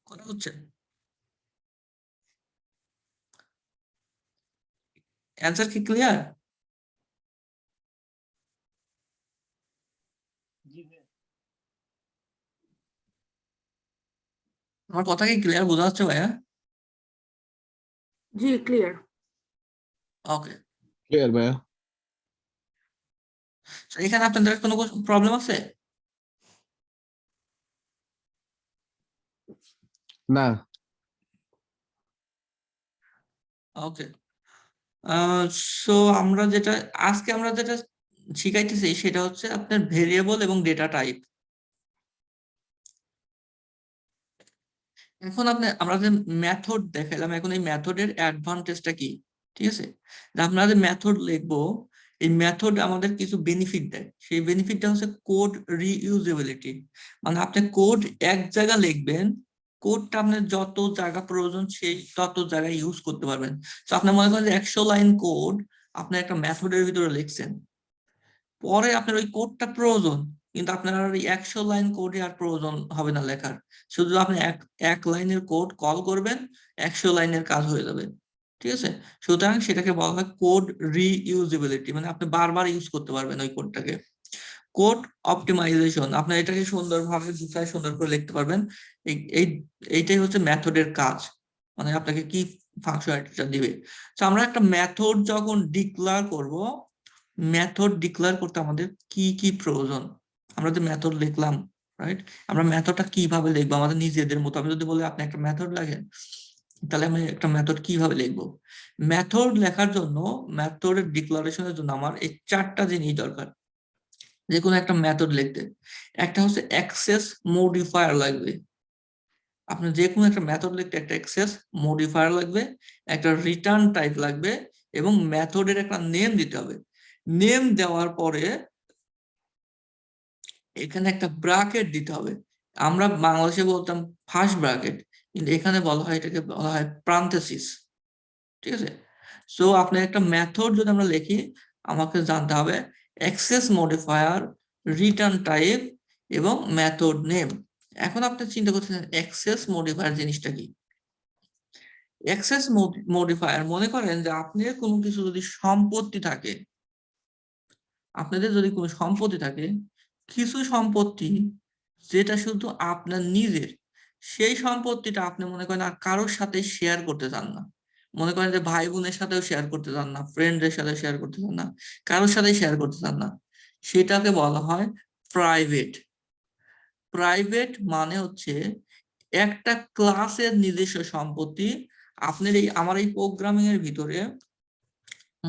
কথা হচ্ছে, অ্যান্সার কি ক্লিয়ার? জি ভাইয়া। আমার কথা কি ক্লিয়ার বোঝা যাচ্ছে ভাইয়া? জি ক্লিয়ার। ওকে, ক্লিয়ার ভাইয়া। এখানে আপনাদের কোনো প্রবলেম আছে? না। ওকে, সো আমরা যেটা আজকে শিখাইতেছি সেটা হচ্ছে আপনার ভেরিয়েবল এবং ডেটা টাইপ। এখন আমরা যে মেথড দেখালাম, এখন এই মেথডের অ্যাডভান্টেজটা কি, ঠিক আছে? আমরা যে মেথড লিখবো, এই মেথড আমাদের কিছু বেনিফিট দেয়। সেই বেনিফিটটা হচ্ছে কোড রিইউজেবিলিটি, মানে আপনি কোড এক জায়গা লিখবেন, কোডটা আপনার যত জায়গা প্রয়োজন সেই তত জায়গায় ইউজ করতে পারবেন। তো আপনি মনে করেন যে 100 লাইন কোড আপনি একটা মেথডের ভিতরে লিখছেন, পরে আপনার ওই কোডটা প্রয়োজন, কিন্তু আপনার আর 100 লাইন কোডে আর প্রয়োজন হবে না লেখার। শুধু আপনি এক লাইনের কোড কল করবেন, 100 লাইনের কাজ হয়ে যাবে, ঠিক আছে? সুতরাং সেটাকে বলা হয় কোড রিইউজেবিলিটি, মানে আপনি বারবার ইউজ করতে পারবেন ওই কোডটাকে। কোড অপটিমাইজেশন, আপনি এটাকে সুন্দরভাবে গুছায় সুন্দর করে লিখতে পারবেন। এইটাই হচ্ছে মেথডের কাজ, মানে আপনাকে কি ফাংশনালিটিটা দিবে। তো আমরা একটা মেথড যখন ডিক্লেয়ার করব, মেথড ডিক্লেয়ার করতে আমাদের কি কি প্রয়োজন, আমরা যে মেথড লিখলাম, রাইট? আমরা মেথডটা কিভাবে লিখবো আমাদের নিজেদের মতো। আমি যদি বলি আপনি একটা মেথড লেখেন, তাহলে আমি একটা মেথড কিভাবে লিখবো? মেথড লেখার জন্য, মেথডের ডিক্লারেশনের জন্য আমার এই 4টা জিনিস দরকার যে কোনো একটা মেথড লিখতে। একটা হচ্ছে অ্যাক্সেস মডিফায়ার লাগবে, আপনি যে কোনো একটা মেথড লিখতে একটা অ্যাক্সেস মডিফায়ার লাগবে, একটা রিটার্ন টাইপ লাগবে, এবং মেথডের একটা নেম দিতে হবে। নেম দেওয়ার পরে এখানে একটা ব্র্যাকেট দিতে হবে। আমরা বাংলাদেশে বলতাম ফার্স্ট ব্র্যাকেট, কিন্তু এখানে বলা হয়, এটাকে বলা হয় প্যারেনথেসিস, ঠিক আছে? সো আপনি একটা মেথড যদি আমরা লিখি, আমাকে জানতে হবে অ্যাক্সেস মডিফায়ার, রিটার্ন টাইপ এবং মেথড নেম। এখন আপনি চিন্তা করছেন অ্যাক্সেস মডিফায়ার জিনিসটা কি? অ্যাক্সেস মডিফায়ার, মনে করেন যে আপনার কোনো কিছু যদি সম্পত্তি থাকে, আপনাদের যদি কোনো সম্পত্তি থাকে, কিছু সম্পত্তি যেটা শুধু আপনার নিজের, সেই সম্পত্তিটা আপনি মনে করেন আর কারোর সাথে শেয়ার করতে চান না। মনে করেন যে ভাই বোনের সাথেও শেয়ার করতে চান না, ফ্রেন্ডদের সাথে শেয়ার করতে চান না, কারোর সাথে শেয়ার করতে চান না, সেটাকে বলা হয় প্রাইভেট। প্রাইভেট মানে হচ্ছে একটা ক্লাসের নিজস্ব সম্পত্তি। আপনার আমার এই প্রোগ্রামিং এর ভিতরে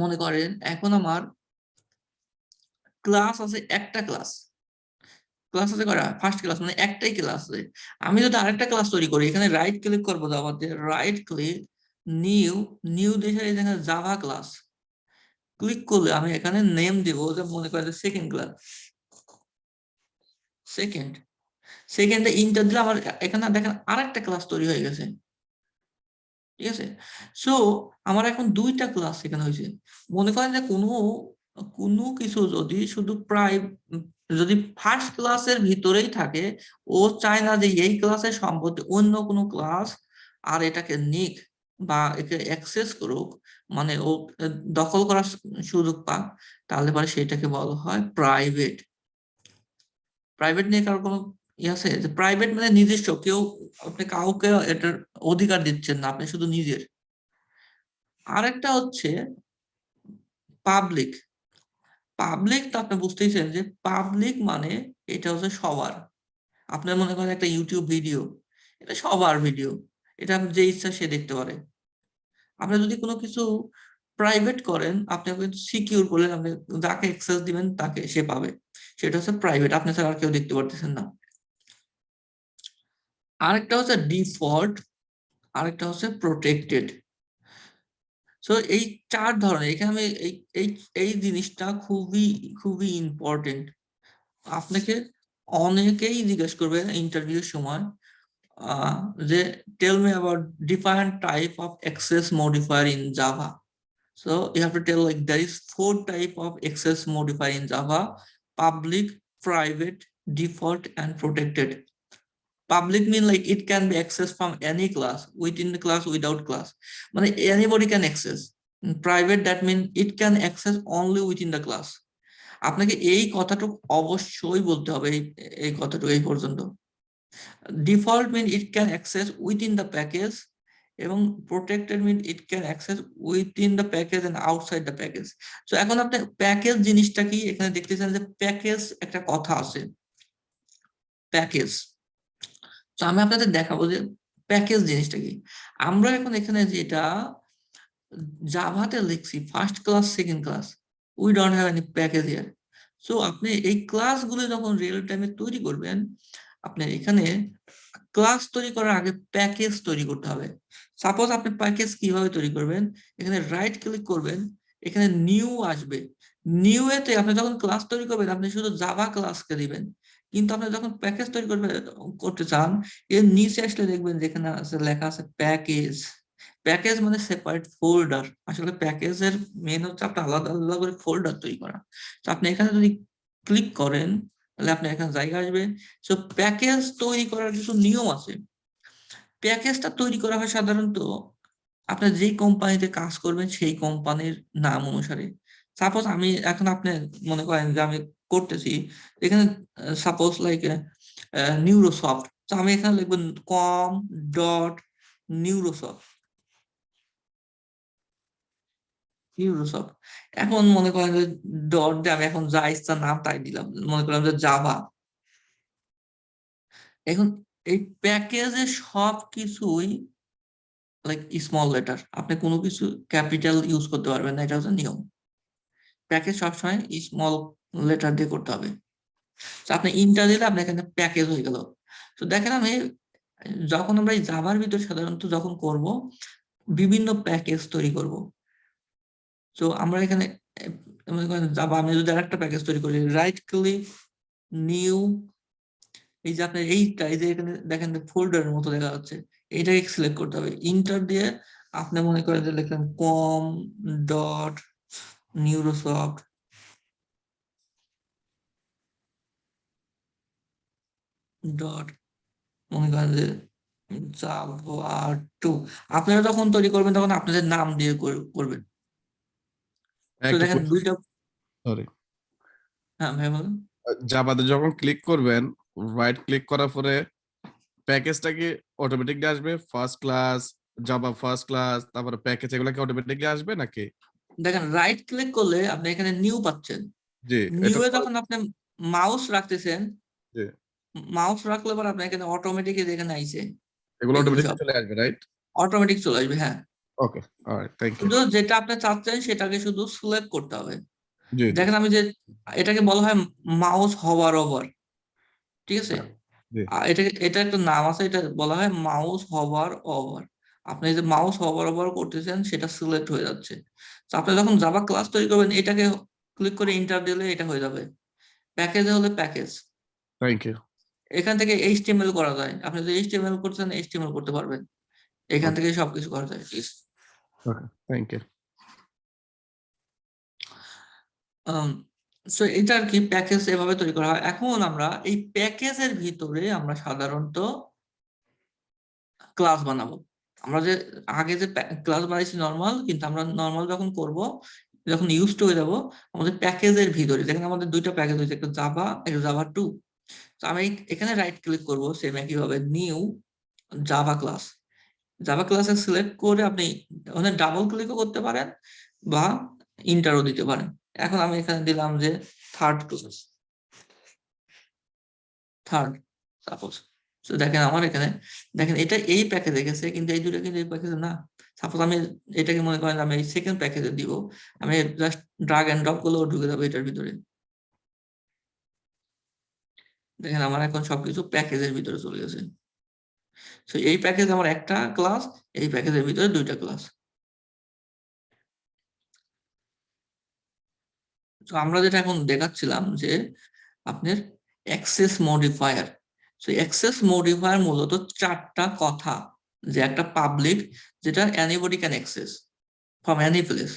মনে করেন এখন আমার ক্লাস আছে, একটা ক্লাস আছে করা ফার্স্ট ক্লাস, মানে একটাই ক্লাস আছে। আমি যদি আরেকটা ক্লাস তৈরি করি, এখানে রাইট ক্লিক করবো, আমাদের রাইট ক্লিক, নিউ দেখে এখানে জাভা ক্লাস ক্লিক করলে আমি এখানে নেম দিব, যে মনে করেন সেকেন্ড ক্লাস, সেকেন্ডে ইন্টার দিলে আমার এখানে দেখেন আরেকটা ক্লাস তৈরি হয়ে গেছে, ঠিক আছে? সো আমার এখন 2টা ক্লাস এখানে হয়েছে। মনে করেন যে কোনো কিছু যদি শুধু যদি ফার্স্ট ক্লাসের ভিতরেই থাকে, ও চায় না যে এই ক্লাসের সম্পত্তি অন্য কোনো ক্লাস আর এটাকে নিক বা একে অ্যাক্সেস করুক, মানে ও দখল করার সুযোগ পাক, তাহলে পরে সেটাকে বলা হয় প্রাইভেট। প্রাইভেট নিয়ে কারো কোনো আছে যে প্রাইভেট মানে নিজস্ব, কেউ আপনি কাউকে এটার অধিকার দিচ্ছেন না, আপনি শুধু নিজের। আরেকটা হচ্ছে পাবলিক। তো আপনি বুঝতেইছেন যে পাবলিক মানে এটা হচ্ছে সবার। আপনার মনে করেন একটা ইউটিউব ভিডিও, এটা সবার ভিডিও, এটা আপনি যে ইচ্ছা সে দেখতে পারে। আপনি যদি কোনো কিছু প্রাইভেট করেন, আপনি কিন্তু সিকিউর করলেন, আপনি যাকে অ্যাক্সেস দিবেন তাকে সে পাবে, সেটা হচ্ছে প্রাইভেট, আপনি ছাড়া আর কেউ দেখতে পারতেছেন না। আরেকটা হচ্ছে ডিফল্ট, আরেকটা হচ্ছে প্রোটেক্টেড। সো এই 4 ধরনের, এখানে আমি এই জিনিসটা খুবই ইম্পর্টেন্ট। আপনাকে অনেকেই জিজ্ঞেস করবে ইন্টারভিউর সময়, যে tell me about different type of access modifier in Java. So you have to tell like there is 4 type of access modifier in Java: public, private, default, and protected. Public mean like it can be accessed from any class, within the class, without class. মানে anybody can access. Private, that mean it can access only within the class. আপনাকে এই কথাটুকু অবশ্যই বলতে হবে, এই কথাটুকু এই পর্যন্ত। Default mean it can access within the package, এবং protected mean it can access within the package and outside the package. So এখন আপনি প্যাকেজ জিনিসটা কি এখানে দেখতেছেন যে প্যাকেজ একটা কথা আছে, প্যাকেজ। তো আমি আপনাদের দেখাবো যে প্যাকেজ জিনিসটা কি? আমরা এখন এখানে যেটা জাভাতে লিখছি first class second class, we don't have any package here. So আপনি এই ক্লাসগুলো যখন রিয়েল টাইমে তৈরি করবেন, আপনার এখানে ক্লাস তৈরি করার আগে প্যাকেজ তৈরি করতে হবে। সাপোজ আপনি প্যাকেজ কিভাবে তৈরি করবেন, এখানে রাইট ক্লিক করবেন, এখানে নিউ আসবে, নিউ এতে আপনি যখন ক্লাস তৈরি করবেন আপনি শুধু জাভা ক্লাসকে দিবেন, কিন্তু আপনি যখন প্যাকেজ তৈরি করতে চান, এর নিচে আসলে দেখবেন যেখানে আছে লেখা আছে প্যাকেজ। প্যাকেজ মানে সেপারেট ফোল্ডার। আসলে প্যাকেজের মেন হচ্ছে আপনি আলাদা আলাদা করে ফোল্ডার তৈরি করা। তো আপনি এখানে যদি ক্লিক করেন তাহলে আপনার এখানে জায়গা আসবে। সো প্যাকেজ তৈরি করার কিছু নিয়ম আছে। প্যাকেজটা তৈরি করা হয় সাধারণত আপনার যেই কোম্পানিতে কাজ করবেন সেই কোম্পানির নাম অনুসারে। সাপোজ আমি এখন আপনি মনে করেন যে আমি করতেছি এখানে সাপোজ লাইক নিউরোসফট, তো আমি এখানে লিখবেন কম ডট নিউরোসফট। নিউরোসফট এখন মনে করেন যে ডট দিয়ে আমি এখন যা ইচ্ছা নাম তাই দিলাম, মনে করলাম যে জাভা। এখন এই প্যাকেজে সব কিছুই লাইক স্মল লেটার, আপনি কোনো কিছু ক্যাপিটাল ইউজ করতে পারবেন না, এটা হচ্ছে নিয়ম। প্যাকেজ সবসময় স্মল লেটার দিয়ে করতে হবে। তো আপনি ইন্টার দিলে আপনার এখানে প্যাকেজ হয়ে গেল। তো দেখেন আমি যখন আমরা এই জাভার ভিতর সাধারণত যখন করব বিভিন্ন প্যাকেজ তৈরি করব। তো আমরা এখানে মনে করেন জাভা আমি যদি আরেকটা প্যাকেজ তৈরি করি, রাইট ক্লিক নিউ, এই যে আপনার এইটা এই যে এখানে দেখেন ফোল্ডারের মতো দেখা যাচ্ছে, এইটাকে সিলেক্ট করতে হবে। ইন্টার দিয়ে আপনি মনে করেন যে লিখলেন কম ডট নিউরোসফট ডট মনে করেন যে জাভা 2। আপনারা যখন তৈরি করবেন তখন আপনাদের নাম দিয়ে করবেন। তো দেখেন দুইটা, সরি, হ্যাঁ ভাই বলুন। জাভাতে যখন ক্লিক করবেন, রাইট ক্লিক করার পরে প্যাকেজটা কি অটোমেটিকলি আসবে? First class, Java first class, তারপরে প্যাকেজ, এগুলো কি অটোমেটিকলি আসবে নাকি? দেখেন রাইট ক্লিক করলে আপনি এখানে নিউ পাচ্ছেন। জি, নিউ এটা এ যখন আপনি মাউস রাখতেছেন, জি, মাউস রাখলে পর আপনি এখানে অটোমেটিক এখানে আইছে এগুলো এগুলো অটোমেটিকলি সব চলে আসবে, রাইট? অটোমেটিক চলে আসবে। হ্যাঁ, ওকে, অলরাইট, থ্যাংক ইউ। শুধু যেটা আপনি চাচ্ছেন সেটাকে শুধু সিলেক্ট করতে হবে। জি, জি, দেখেন আমি যে এটাকে বলা হয় মাউস হভার ওভার, ঠিক আছে? জি, এটা একটা নাম আছে, এটা বলা হয় মাউস হভার ওভার। আপনি যে মাউস হভার ওভার করতেছেন সেটা সিলেক্ট হয়ে যাচ্ছে। তো আপনি যখন জাভা ক্লাস তৈরি করবেন এটাকে ক্লিক করে এন্টার দিলে এটা হয়ে যাবে। প্যাকেজে হলে প্যাকেজ, থ্যাংক ইউ। এখান থেকে এইচটিএমএল করা যায়। আপনি যদি এইচটিএমএল করতেন এইচটিএমএল করতে পারবেন, এখান থেকে সবকিছু করা যায়। ওকে, থ্যাংক ইউ। সো এটা আর কি প্যাকেজ এভাবে তৈরি করা হয়। এখন আমরা এই প্যাকেজের ভিতরে আমরা সাধারণত ক্লাস বানাবো। আমরা যে আগে যে ক্লাস বানাইছি নরমাল, কিন্তু আমরা নরমাল যখন করব, যখন ইউজ টু হয়ে যাবো আমাদের প্যাকেজের ভিতরে, দেখেন আমাদের দুইটা প্যাকেজ হয়েছে, একটা জাভা একটা জাভা 2। তো আমি এখানে রাইট ক্লিক করব সেম একইভাবে নিউ জাভা ক্লাস। জাভা ক্লাসে সিলেক্ট করে আপনি ওখানে ডাবল ক্লিকও করতে পারেন বা ইন্টারও দিতে পারেন। এখন আমি এখানে দিলাম যে থার্ড ক্লাস, থার্ড সাপোজ। তো দেখেন আমার এখানে দেখেন এটা এই প্যাকেজে গেছে, কিন্তু এই দুটো কিন্তু এই প্যাকেজে না। সাপোজ আমি এটাকে মনে করেন আমি এই সেকেন্ড প্যাকেজে দিব, আমি জাস্ট ড্রাগ এন্ড ড্রপ করলেও ঢুকে যাবে এটার ভিতরে। দেখেন আমার এখন সবকিছু প্যাকেজের ভিতরে চলে গেছে। তো এই প্যাকেজ আমার একটা ক্লাস, এই প্যাকেজের ভিতরে দুইটা ক্লাস। তো আমরা যেটা এখন দেখাচ্ছিলাম যে আপনার অ্যাক্সেস মডিফায়ার। তো অ্যাক্সেস মডিফায়ার মূলত চারটা কথা, যে একটা পাবলিক যেটা anybody can access from any place,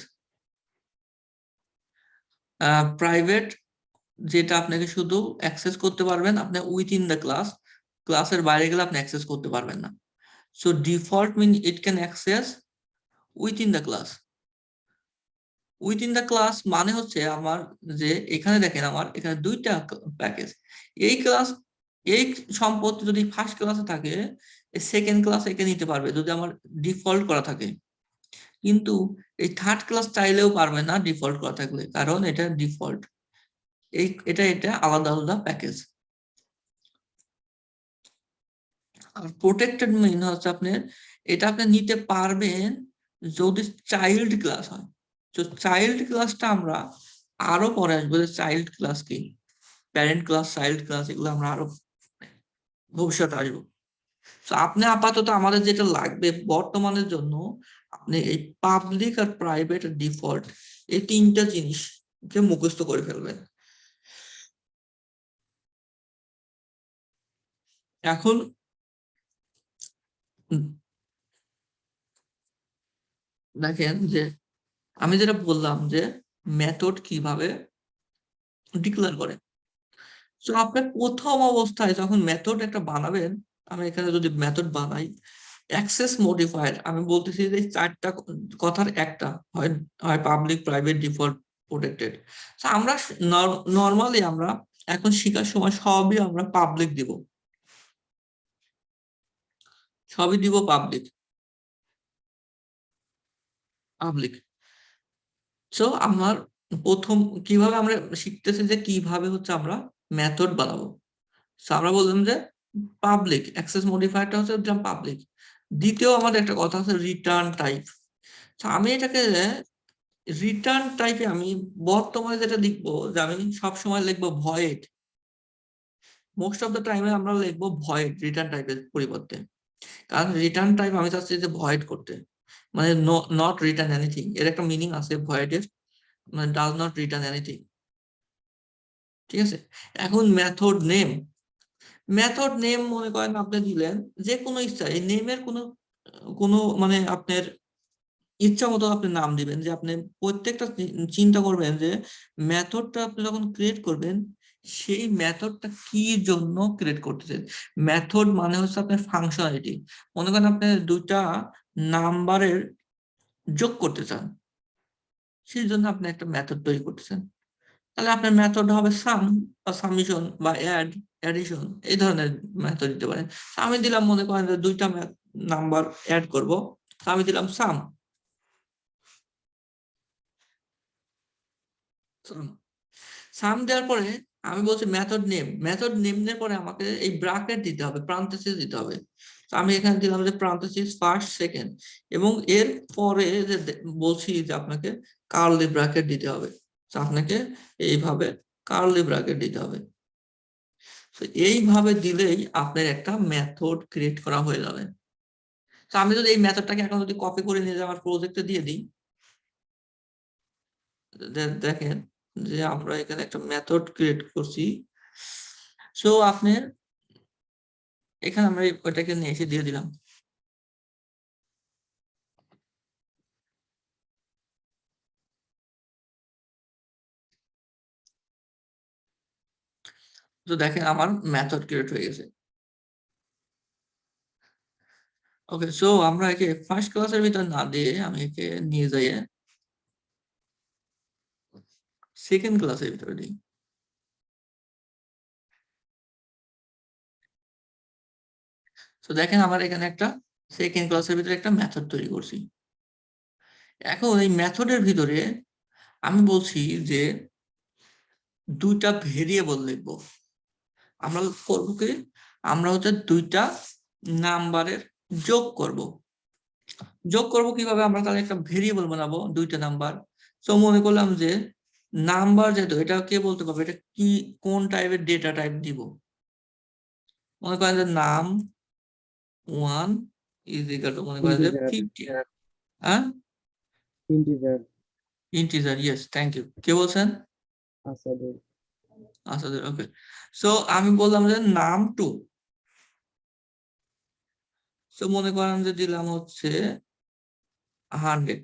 private যেটা আপনাকে শুধু অ্যাক্সেস করতে পারবেন আপনি উইথিন দ্য ক্লাস, ক্লাসের বাইরে গেলে আপনি অ্যাক্সেস করতে পারবেন না। So default mean it can access within the class. Within the class মানে হচ্ছে আমার যে এখানে দেখেন আমার এখানে দুইটা প্যাকেজ, এই ক্লাস এই সম্পত্তি যদি ফার্স্ট ক্লাসে থাকে সেকেন্ড ক্লাস একে নিতে পারবে যদি আমার ডিফল্ট করা থাকে, কিন্তু এই থার্ড ক্লাস চাইলেও পারবে না ডিফল্ট করা থাকলে, কারণ এটা ডিফল্ট, এটা আলাদা আলাদা প্যাকেজ। আর প্রোটেক্টেড মেইন হচ্ছে আপনার এটা আপনি নিতে পারবেন যদি চাইল্ড ক্লাস হয়। তো চাইল্ড ক্লাসটা আমরা আরো পরে আসবো যে চাইল্ড ক্লাস কি, প্যারেন্ট ক্লাস, চাইল্ড ক্লাস, এগুলো আমরা আরো ভবিষ্যতে আসবো। তো আপনি আপাতত আমাদের যেটা লাগবে বর্তমানের জন্য, আপনি এই পাবলিক আর প্রাইভেট ডিফল্ট এই তিনটা জিনিসকে মুখস্থ করে ফেলবেন। এখন দেখেন যে আমি যেটা বললাম যে মেথড কিভাবে ডিক্লেয়ার করে। তো আপনার প্রথম অবস্থায় যখন মেথড একটা বানাবেন, আমি এখানে যদি মেথড বানাই অ্যাক্সেস মডিফায়ার, আমি বলতেছি যে চারটা কথার একটা হয় হয় পাবলিক, প্রাইভেট, ডিফল্ট, প্রোটেক্টেড। আমরা নরমালি আমরা এখন শেখার সময় সবই আমরা পাবলিক দিব, সবই দিব পাবলিক পাবলিক। সো আমার প্রথম কিভাবে আমরা শিখতেছি যে কিভাবে হচ্ছে আমরা মেথড বানাবো। সো আমরা বললাম যে পাবলিক অ্যাক্সেস মডিফায়ারটা হচ্ছে পাবলিক। দ্বিতীয় আমাদের একটা কথা আছে রিটার্ন টাইপ। আমি এটাকে রিটার্ন টাইপে আমি বর্তমানে যেটা লিখবো যে আমি সবসময় লিখবো ভয়েড। মোস্ট অফ দ্য টাইমে আমরা লিখবো ভয়েড রিটার্ন টাইপের পরিবর্তে, কারণ রিটার্ন টাইপ আমি চাচ্ছি যে ভয়েড করতে, মানে নট রিটার্ন এনিথিং, এর একটা মিনিং আছে ভয়েডের, মানে ডাজ নট রিটার্ন এনিথিং। ঠিক আছে, এখন মেথড নেম, মেথড নেম মনে করেন আপনি দিলেন যে কোনো ইচ্ছা, এই নেমের কোনো মানে আপনার ইচ্ছা মতো আপনি নাম দিবেন, যে আপনি প্রত্যেকটা চিন্তা করবেন যে মেথডটা আপনি যখন ক্রিয়েট করবেন সেই মেথডটা কি জন্য ক্রিয়েট করতেছেন। মেথড মানে হচ্ছে আপনার ফাংশনালিটি। মনে করেন আপনি দুইটা নাম্বারের যোগ করতে চান, সেই জন্য আপনি একটা মেথড তৈরি করতেছেন, তাহলে আপনার মেথড হবে সাম বা সামিশন বা অ্যাড, অ্যাডিশন, এই ধরনের মেথড দিতে পারেন। আমি দিলাম মনে করেন যে দুইটা নাম্বার অ্যাড করব, আমি দিলাম সাম। সাম দেওয়ার পরে আমি বলছি মেথড নেম, মেথড নেম দেওয়ার পরে আমাকে এই ব্র্যাকেট দিতে হবে, প্যারেনথেসিস দিতে হবে। আমি এখানে দিলাম যে প্যারেনথেসিস ফার্স্ট সেকেন্ড, এবং এর পরে যে বলছি যে আপনাকে কার্লি ব্র্যাকেট দিতে হবে, আপনাকে এইভাবে কার্লি ব্র্যাকেট দিতে হবে। এইভাবে দিলেই আপনার একটা মেথড ক্রিয়েট করা হয়ে যাবে। আমি যদি এই মেথডটাকে এখন যদি কপি করে নিয়ে আমার প্রজেক্টে দিয়ে দিই, দেখেন যে আমরা এখানে একটা মেথড ক্রিয়েট করছি। সো আপনার এখানে আমরা ওইটাকে নিয়ে এসে দিয়ে দিলাম। তো দেখেন আমার মেথড ক্রিয়েট হয়ে গেছে। ওকে, সো আমরা একে ফার্স্ট ক্লাসের ভিতর না দিয়ে আমি একে নিয়ে যাই সেকেন্ড ক্লাসের ভিতরে দিই। তো দেখেন আমার এখানে একটা সেকেন্ড ক্লাসের ভিতরে একটা মেথড তৈরি করছি। এখন এই মেথডের ভিতরে আমি বলছি যে দুইটা ভেরিয়েবল লিখবো। আমরা করবো কি, আমরা হচ্ছে দুইটা নাম্বারের যোগ করব। যোগ করব কিভাবে, আমরা তাহলে একটা ভেরিয়েবল বানাবো দুইটা নাম্বার। তো মনে করলাম যে নাম্বার যেহেতু, এটা কে বলতে পারবে এটা কি, কোন টাইপের ডেটা টাইপ দিব। মনে করেন যে নাম 1 ইজ ইকুয়াল টু মনে করেন যে 50। হ্যাঁ, integer. Integer, yes, thank you. কে বলছেন? আসাদুর। আসাদুর, ওকে। সো আমি বললাম যে নাম 2। সো মনে করেন যে দিলাম হচ্ছে 100।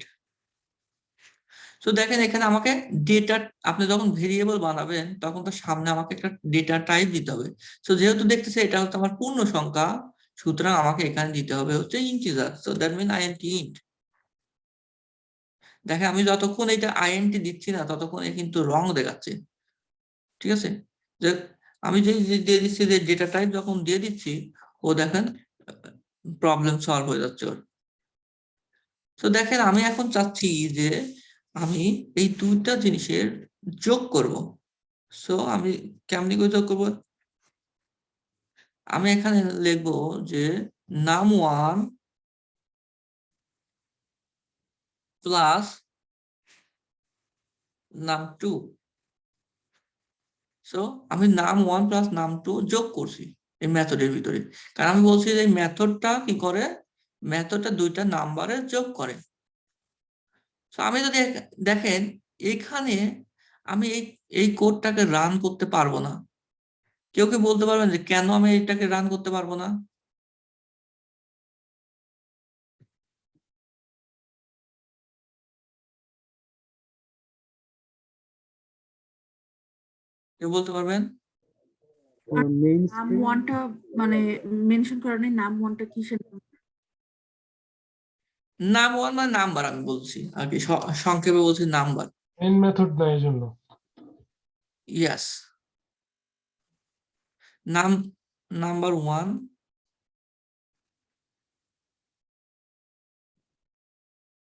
তো দেখেন এখানে আমাকে ডেটা, আপনি যখন ভেরিয়েবল বানাবেন তখন তো সামনে আমাকে একটা ডেটা টাইপ দিতে হবে। তো যেহেতু দেখতেছি এটা হচ্ছে আমার পূর্ণ সংখ্যা, সুতরাং আমাকে এখানে দিতে হবে হচ্ছে integer. So that mean INT int. দেখেন আমি যতক্ষণ এটা আইএনটি দিচ্ছি না ততক্ষণ কিন্তু রং দেখাচ্ছে। ঠিক আছে, যে আমি যে দিয়ে দিচ্ছি যে ডেটা টাইপ যখন দিয়ে দিচ্ছি, ও দেখেন প্রবলেম সলভ হয়ে যাচ্ছে ওর। তো দেখেন আমি এখন চাচ্ছি যে আমি এই দুইটা জিনিসের যোগ করব। সো আমি কেমনি করে যোগ করবো, আমি এখানে লিখবো যে num1 প্লাস num2। সো আমি num1 প্লাস num2 যোগ করছি এই মেথডের ভিতরে, কারণ আমি বলছি যে এই মেথডটা কি করে, মেথডটা দুইটা নাম্বারের যোগ করে। তো আমি যদি দেখেন এখানে আমি এই কোডটাকে রান করতে পারবো না। কেউ কি বলতে পারবেন যে কেন আমি এটাকে রান করতে পারবো না? কেউ বলতে পারবেন? মেইন নাম ওয়ানটা মানে মেনশন করা নেই, নাম ওয়ানটা কিসের নাম? num1 মানে নাম্বার, আমি বলছি আর কি সংক্ষেপে বলছি নাম্বার। মেইন মেথড না এই জন্য। ইয়াস, নাম্বার 1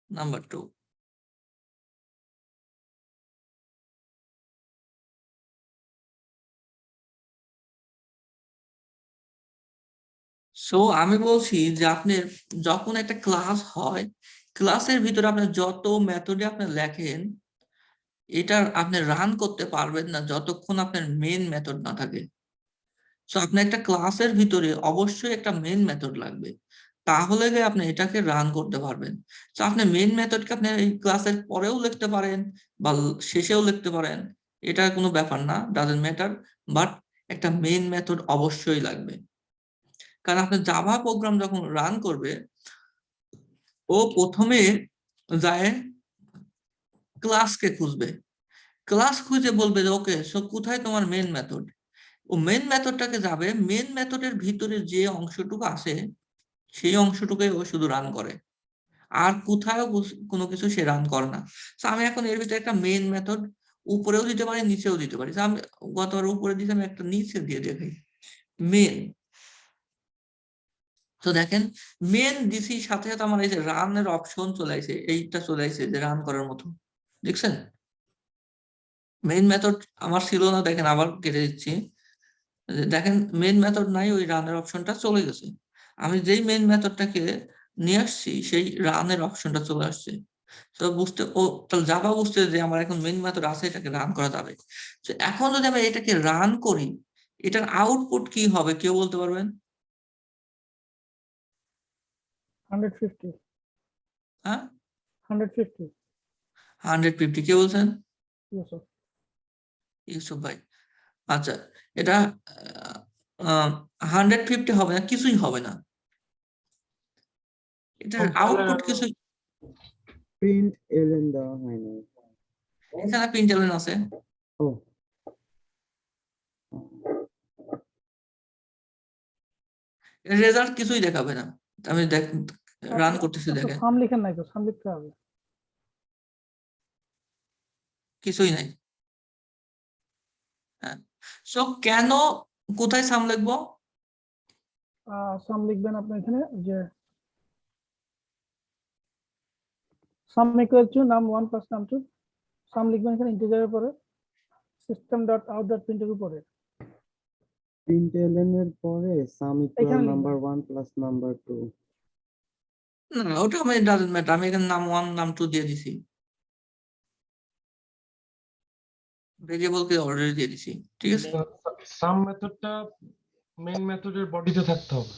নাম্বার 2। সো আমি বলছি যে আপনি যখন একটা ক্লাস হয়, ক্লাসের ভিতরে আপনি যত মেথডে আপনি লেখেন, এটা আপনি রান করতে পারবেন না যতক্ষণ আপনার মেইন মেথড না থাকে। সো আপনার একটা ক্লাসের ভিতরে অবশ্যই একটা মেইন মেথড লাগবে, তাহলে গিয়ে আপনি এটাকে রান করতে পারবেন। তো আপনি মেইন মেথডকে আপনি এই ক্লাসের পরেও লিখতে পারেন বা শেষেও লিখতে পারেন, এটা কোনো ব্যাপার না, ডাজন্ট ম্যাটার, বাট একটা মেইন মেথড অবশ্যই লাগবে। কারণ আপনি জাভা প্রোগ্রাম যখন রান করবে, ও প্রথমে যায় ক্লাসকে খুঁজবে, ক্লাস খুঁজে বলবে যে ওকে সো কোথায় তোমার মেইন মেথড। ও মেইন মেথডটাকে যাবে, মেইন মেথডের ভিতরে যে অংশটুকু আছে সেই অংশটুকুই ও শুধু রান করে, আর কোথাও কোনো কিছু সে রান করে না। তো আমি এখন এর ভিতরে একটা মেইন মেথড উপরেও দিতে পারি নিচেও দিতে পারি। আমি গতবার উপরে দিতে আমি একটা নিচে দিয়ে দেখাই মেন। তো দেখেন মেন দিছি সাথে সাথে আমার এই যে রানের অপশন চলে আসে, এইটা চলে আসে যে রান করার মতো, দেখছেন? মেইন মেথড আমার ছিল না, দেখেন আবার কেটে দিচ্ছি, দেখেন মেইন মেথড নাই, ওই রানের অপশনটা চলে গেছে। আমি যেই মেইন মেথডটাকে নিয়ে আসছি সেই রানের অপশনটা চলে আসছে। তো বুঝতে ও তাহলে জাভা বুঝতে যে আমার এখন মেইন মেথড আছে, এটাকে রান করা যাবে। তো এখন যদি আমি এটাকে রান করি, এটার আউটপুট কি হবে কেউ বলতে পারবেন? 150 হ্যাঁ, 150 150 কে বলছেন? ইউসুফ। ইউসুফ ভাই, আচ্ছা, এটা 150 হবে না, কিছুই হবে না, এটার আউটপুট কিছু। প্রিন্ট এলএন দেওয়া হয় না। এখানে প্রিন্টএলএন আছে, ও রেজাল্ট কিছুই দেখাবে না। আমি রান করতেছি, আচ্ছা, দেখেন সাম লিখেন নাই তো, সাম লিখতে হবে। কিছুই নাই। হ্যাঁ, সো কেন, কোথায় সাম লিখবো? সাম লিখবেন আপনি এখানে যে সাম equal to num1 plus num2, সাম লিখবেন এখানে ইন্টিজারের পরে সিস্টেম ডট আউট ডট প্রিন্টের উপরে। প্রিন্ট এলএন এর পরে সাম ইকুয়াল এখানে লিখবেন। Number 1 plus number 2। না, ওটা আমি ডাজন্ট ম্যাটার, আমি এখানে num1 num2 দিয়ে দিছি, ভেরিয়েবলকে অলরেডি দিয়ে দিছি, ঠিক আছে? সাম মেথডটা মেইন মেথডের বডিতে থাকতে হবে।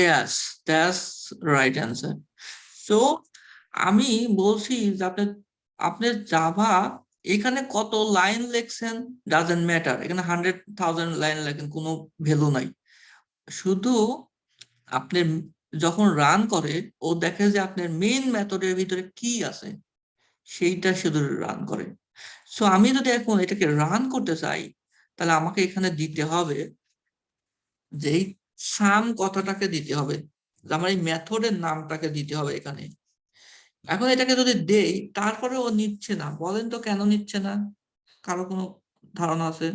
Yes, that's right answer. So আমি বলছি যে আপনি জাভা এখানে কত লাইন লিখছেন ডাজন্ট ম্যাটার, এখানে 100,000 লাইন লেখেন কোনো ভ্যালু নাই, শুধু আপনি যখন রান করে ও দেখে যে আপনার মেইন মেথডের ভিতরে কি আছে সেইটা শুধু রান করে। সো আমি যদি এখন এটাকে রান করতে চাই, তাহলে আমাকে এখানে দিতে হবে যে এই সাম কথাটাকে দিতে হবে, যে আমার এই মেথডের নামটাকে দিতে হবে এখানে। এখন এটাকে যদি দেই তারপরে ও নিচ্ছে না, বলেন তো কেন নিচ্ছে না? কারো কোনো ধারণা আছে?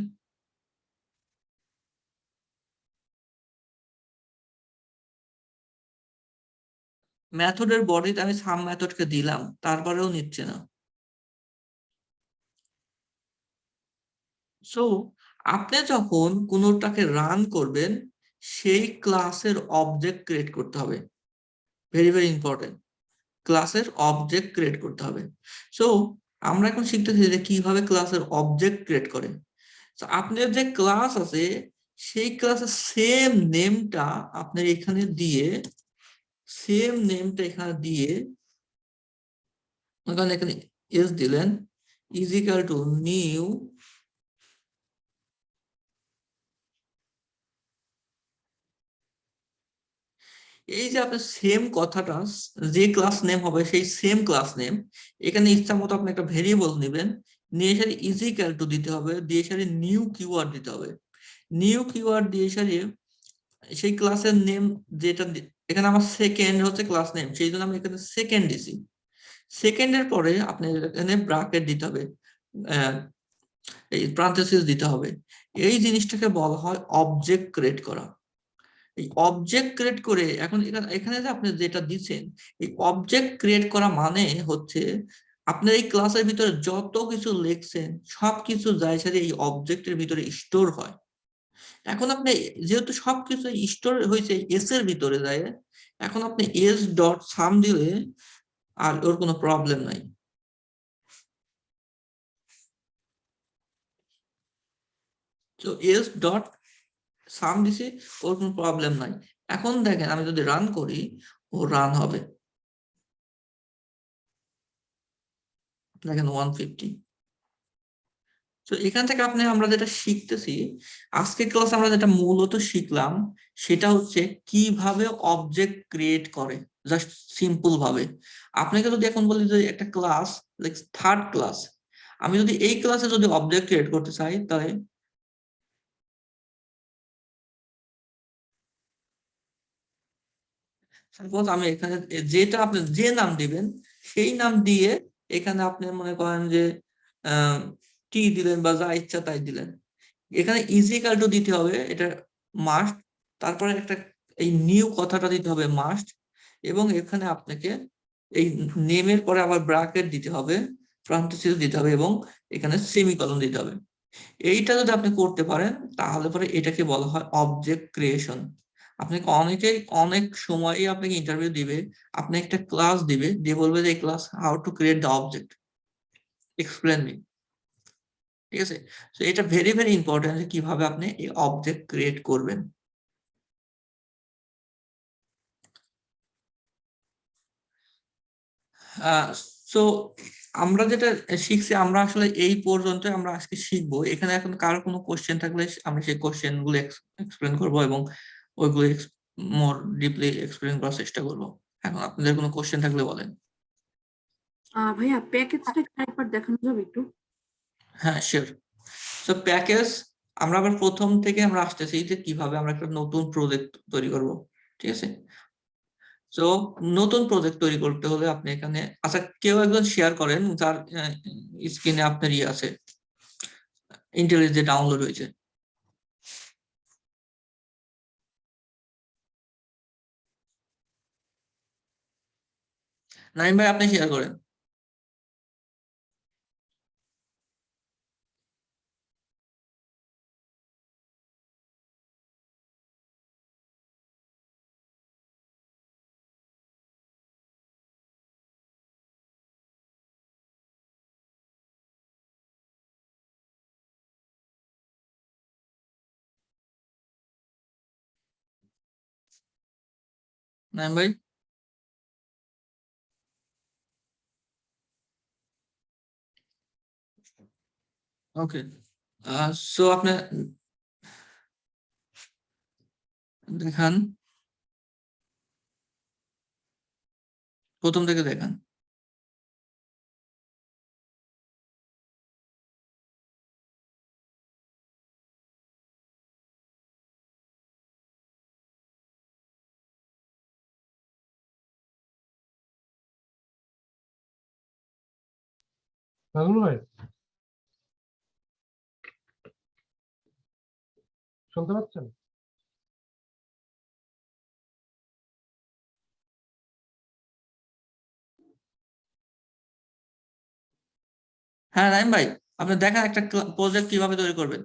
মেথডের বডিতে আমি সাম মেথডকে দিলাম, তারপরেও নিচ্ছে না। সো আপনি যখন কোনোটাকে রান করবেন, সেই ক্লাসের অবজেক্ট ক্রিয়েট করতে হবে। ভেরি ভেরি ইম্পর্টেন্ট, ক্লাসের অবজেক্ট ক্রিয়েট করতে হবে। সো আমরা এখন শিখতেছি যে কিভাবে ক্লাসের অবজেক্ট ক্রিয়েট করে। তো আপনার যে ক্লাস আছে সেই ক্লাসের সেম নেমটা আপনার এখানে দিয়ে, এখানে এস দিলেন ইজ ইকুয়াল টু নিউ এই যে আপনার সেম কথাটা, যে ক্লাস নেম হবে সেই সেম ক্লাস নেম, এখানে ইচ্ছা মতো আপনি একটা ভেরিয়েবল নেবেন, নিয়ে সারি ইজ ইকুয়াল টু দিতে হবে, দিয়ে সারি নিউ কিওয়ার্ড দিতে হবে। নিউ কিওয়ার্ড দিয়ে সারি সেই ক্লাসের নেম যেটা এখানে আমার সেকেন্ড হচ্ছে ক্লাস নেম, সেই জন্য আমি এখানে সেকেন্ড দিছি। সেকেন্ডের পরে আপনি এখানে ব্র্যাকেট দিতে হবে, এই প্যারেনথেসিস দিতে হবে। এই জিনিসটাকে বলা হয় অবজেক্ট ক্রিয়েট করা। এই অবজেক্ট ক্রিয়েট করে এখন এখানে যে আপনি যেটা দিচ্ছেন, এই অবজেক্ট ক্রিয়েট করা মানে হচ্ছে আপনার এই ক্লাসের ভিতরে যত কিছু লিখছেন সবকিছু যায় সাথে এই অবজেক্টের ভিতরে স্টোর হয়। এখন আপনি যেহেতু সবকিছু স্টোর হয়েছে এস এর ভিতরে যায়, এখন আপনি এস ডট সাম দিলে আর ওর কোনো প্রবলেম নাই। তো এস ডট সাম দিছি, ওর কোনো প্রবলেম নাই। এখন দেখেন আমি যদি রান করি, ও রান হবে, দেখেন 150। তো এখান থেকে আমরা যেটা শিখতেছি, আজকে ক্লাসে আমরা যেটা মূলত শিখলাম সেটা হচ্ছে কিভাবে অবজেক্ট ক্রিয়েট করে, জাস্ট সিম্পল ভাবে। আপনাকে যদি এখন বলি যে একটা ক্লাস লাইক থার্ড ক্লাস, আমি যদি এই ক্লাসে যদি অবজেক্ট ক্রিয়েট করতে চাই, তাহলে সাপোজ আমি এখানে যেটা আপনি যে নাম দিবেন সেই নাম দিয়ে এখানে আপনি মনে করেন যে টি দিলেন বা যা ইচ্ছা তাই দিলেন। এখানে ইজ ইকুয়াল টু দিতে হবে, এটা মাস্ট। তারপরে একটা এই নিউ কথাটা দিতে হবে মাস্ট, এবং এখানে আপনাকে এই নেমের পরে আবার ব্র্যাকেট দিতে হবে, প্যারেনথেসিস দিতে হবে, এবং এখানে সেমিকলন দিতে হবে। এইটা যদি আপনি করতে পারেন তাহলে পরে এটাকে বলা হয় অবজেক্ট ক্রিয়েশন। আপনাকে অনেক সময়ই আপনাকে ইন্টারভিউ দিবে, আপনি একটা ক্লাস দিবে, দিয়ে বলবে যে এই class how to create the object, explain me. ঠিক আছে, তো এটা ভেরি ভেরি ইম্পর্টেন্ট যে কিভাবে আপনি এই অবজেক্ট ক্রিয়েট করবেন। সো আমরা যেটা শিখছি, আমরা আসলে এই পর্যন্ত আমরা আজকে শিখবো। এখানে এখন কারো কোনো কোশ্চেন থাকলে আমরা সেই কোশ্চেন গুলো এক্সপ্লেন করবো এবং ওইগুলো মোর ডিপলি এক্সপ্লেন করার চেষ্টা করবো। এখন আপনাদের কোনো কোশ্চেন থাকলে বলেন। ভাইয়া প্যাকেজটা একবার দেখানো যাবে একটু? হ্যাঁ, শিওর। সো প্যাকেজ আমরা আবার প্রথম থেকে আমরা আসতেছি যে কিভাবে আমরা একটা নতুন প্রজেক্ট তৈরি করব। ঠিক আছে, তো নতুন প্রজেক্ট তৈরি করতে হলে আপনি এখানে, আচ্ছা কেউ একজন শেয়ার করেন যার স্ক্রিনে আপনার আছে ইন্টেলিজেন্ট যে ডাউনলোড হয়েছে। নাইম ভাই আপনি শেয়ার করেন। নাইম ভাই, ওকে। সো আপনি দেখান, প্রথম থেকে দেখান। নাজমুল ভাই, শুনতে পাচ্ছেন? হ্যাঁ নাইম ভাই, আপনি দেখান একটা প্রজেক্ট কিভাবে তৈরি করবেন।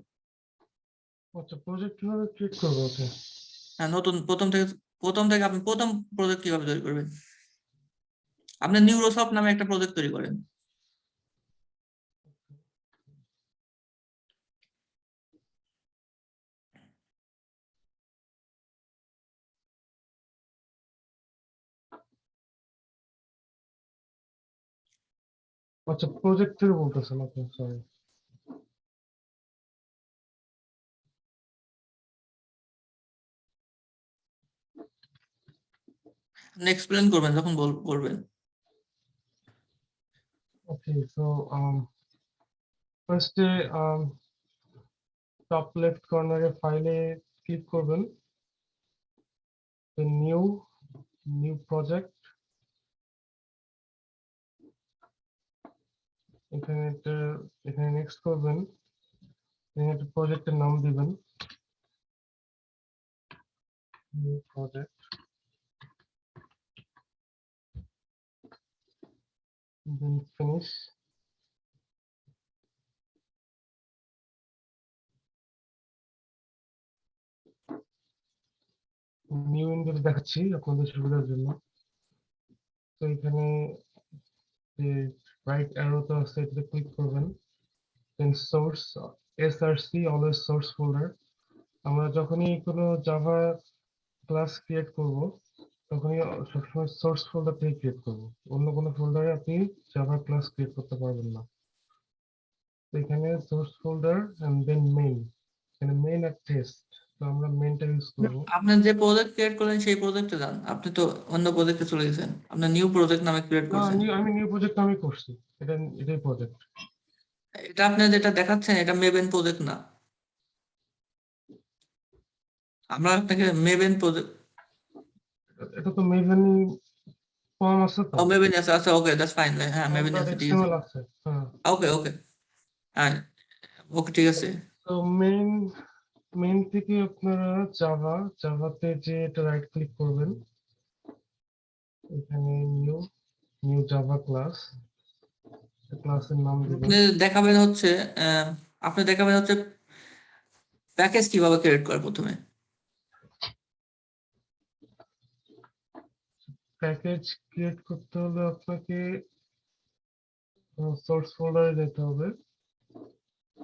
আচ্ছা, প্রজেক্ট কিভাবে ক্রিয়েট করবো? ওকে, হ্যাঁ, নতুন প্রথম থেকে আপনি প্রথম প্রজেক্ট কিভাবে তৈরি করবেন? আপনি নিউরোসফট নামে একটা প্রজেক্ট তৈরি করেন। আচ্ছা, প্রজেক্ট থেকে বলতেছেন আপনি, সরি। আপনি এক্সপ্লেন করবেন যখন বলবেন। Okay, so first top left corner এ ফাইলে ক্লিক করবেন, then new project, এখানে নেক্সট করবেন, এখানে একটা প্রজেক্টের নাম দিবেন, new project, then finish। New Windows দেখাচ্ছি আপনাদের সুবিধার জন্য। তো এখানে যে রাইট অ্যারোতে আছে এটাতে ক্লিক করবেন, then source, SRC always source folder. আমরা যখনই কোনো জাভা ক্লাস ক্রিয়েট করব তখনই সবসময় সোর্স ফোল্ডার থেকে ক্রিয়েট করব, অন্য কোনো ফোল্ডারে আপনি জাভা ক্লাস ক্রিয়েট করতে পারবেন না। তো এখানে source folder and then main, এখানে মেইন আর টেস্ট, তো আমরা মেইনটা ইউজ করব। আপনি যে প্রজেক্ট ক্রিয়েট করলেন সেই প্রজেক্টে যান, আপনি তো অন্য প্রজেক্টে চলে গেছেন, আপনি নিউ প্রজেক্ট নামে ক্রিয়েট না, করছেন। আমি নিউ প্রজেক্ট আমি করছি, এটাই প্রজেক্ট। এটা আপনি যেটা দেখাচ্ছেন এটা মেবেন প্রজেক্ট না। আমরা আপনাকে মেবেন প্রজেক্ট, এটা তো মেভেন ফর্ম আছে তো, ও মেবেন আছে, আচ্ছা ওকে দ্যাটস ফাইন, হ্যাঁ মেবেন আছে, ঠিক আছে, এক্সএমএল আছে, হ্যাঁ। ওকে ওকে, হ্যাঁ ওকে ঠিক আছে। তো মেইন থেকে আপনারা জাভাতে যে এটা রাইট ক্লিক করবেন, এখানে নিউ জাভা ক্লাসের নাম দিবেন। আপনি দেখাবেন হচ্ছে আপনি দেখাবেন হচ্ছে প্যাকেজ কিভাবে ক্রিয়েট করে প্রথমে। প্যাকেজ ক্রিয়েট করতে হলে আপনাকে সোর্স ফোল্ডারে যেতে হবে,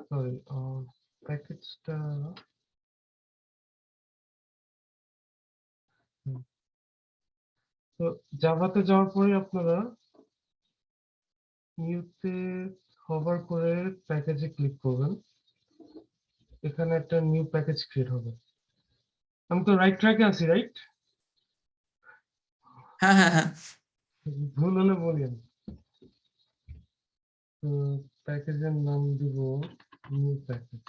সরি প্যাকেজটা, তো জাভাতে যাওয়ার পরে আপনারা নিউতে হভার করে প্যাকেজে ক্লিক করবেন, এখানে একটা নিউ প্যাকেজ ক্রিয়েট হবে। আমি তো রাইট ট্র্যাকে আছি, রাইট? হ্যাঁ হ্যাঁ হ্যাঁ, ভুল হলে বলেন। তো প্যাকেজের নাম দিব নিউ প্যাকেজ।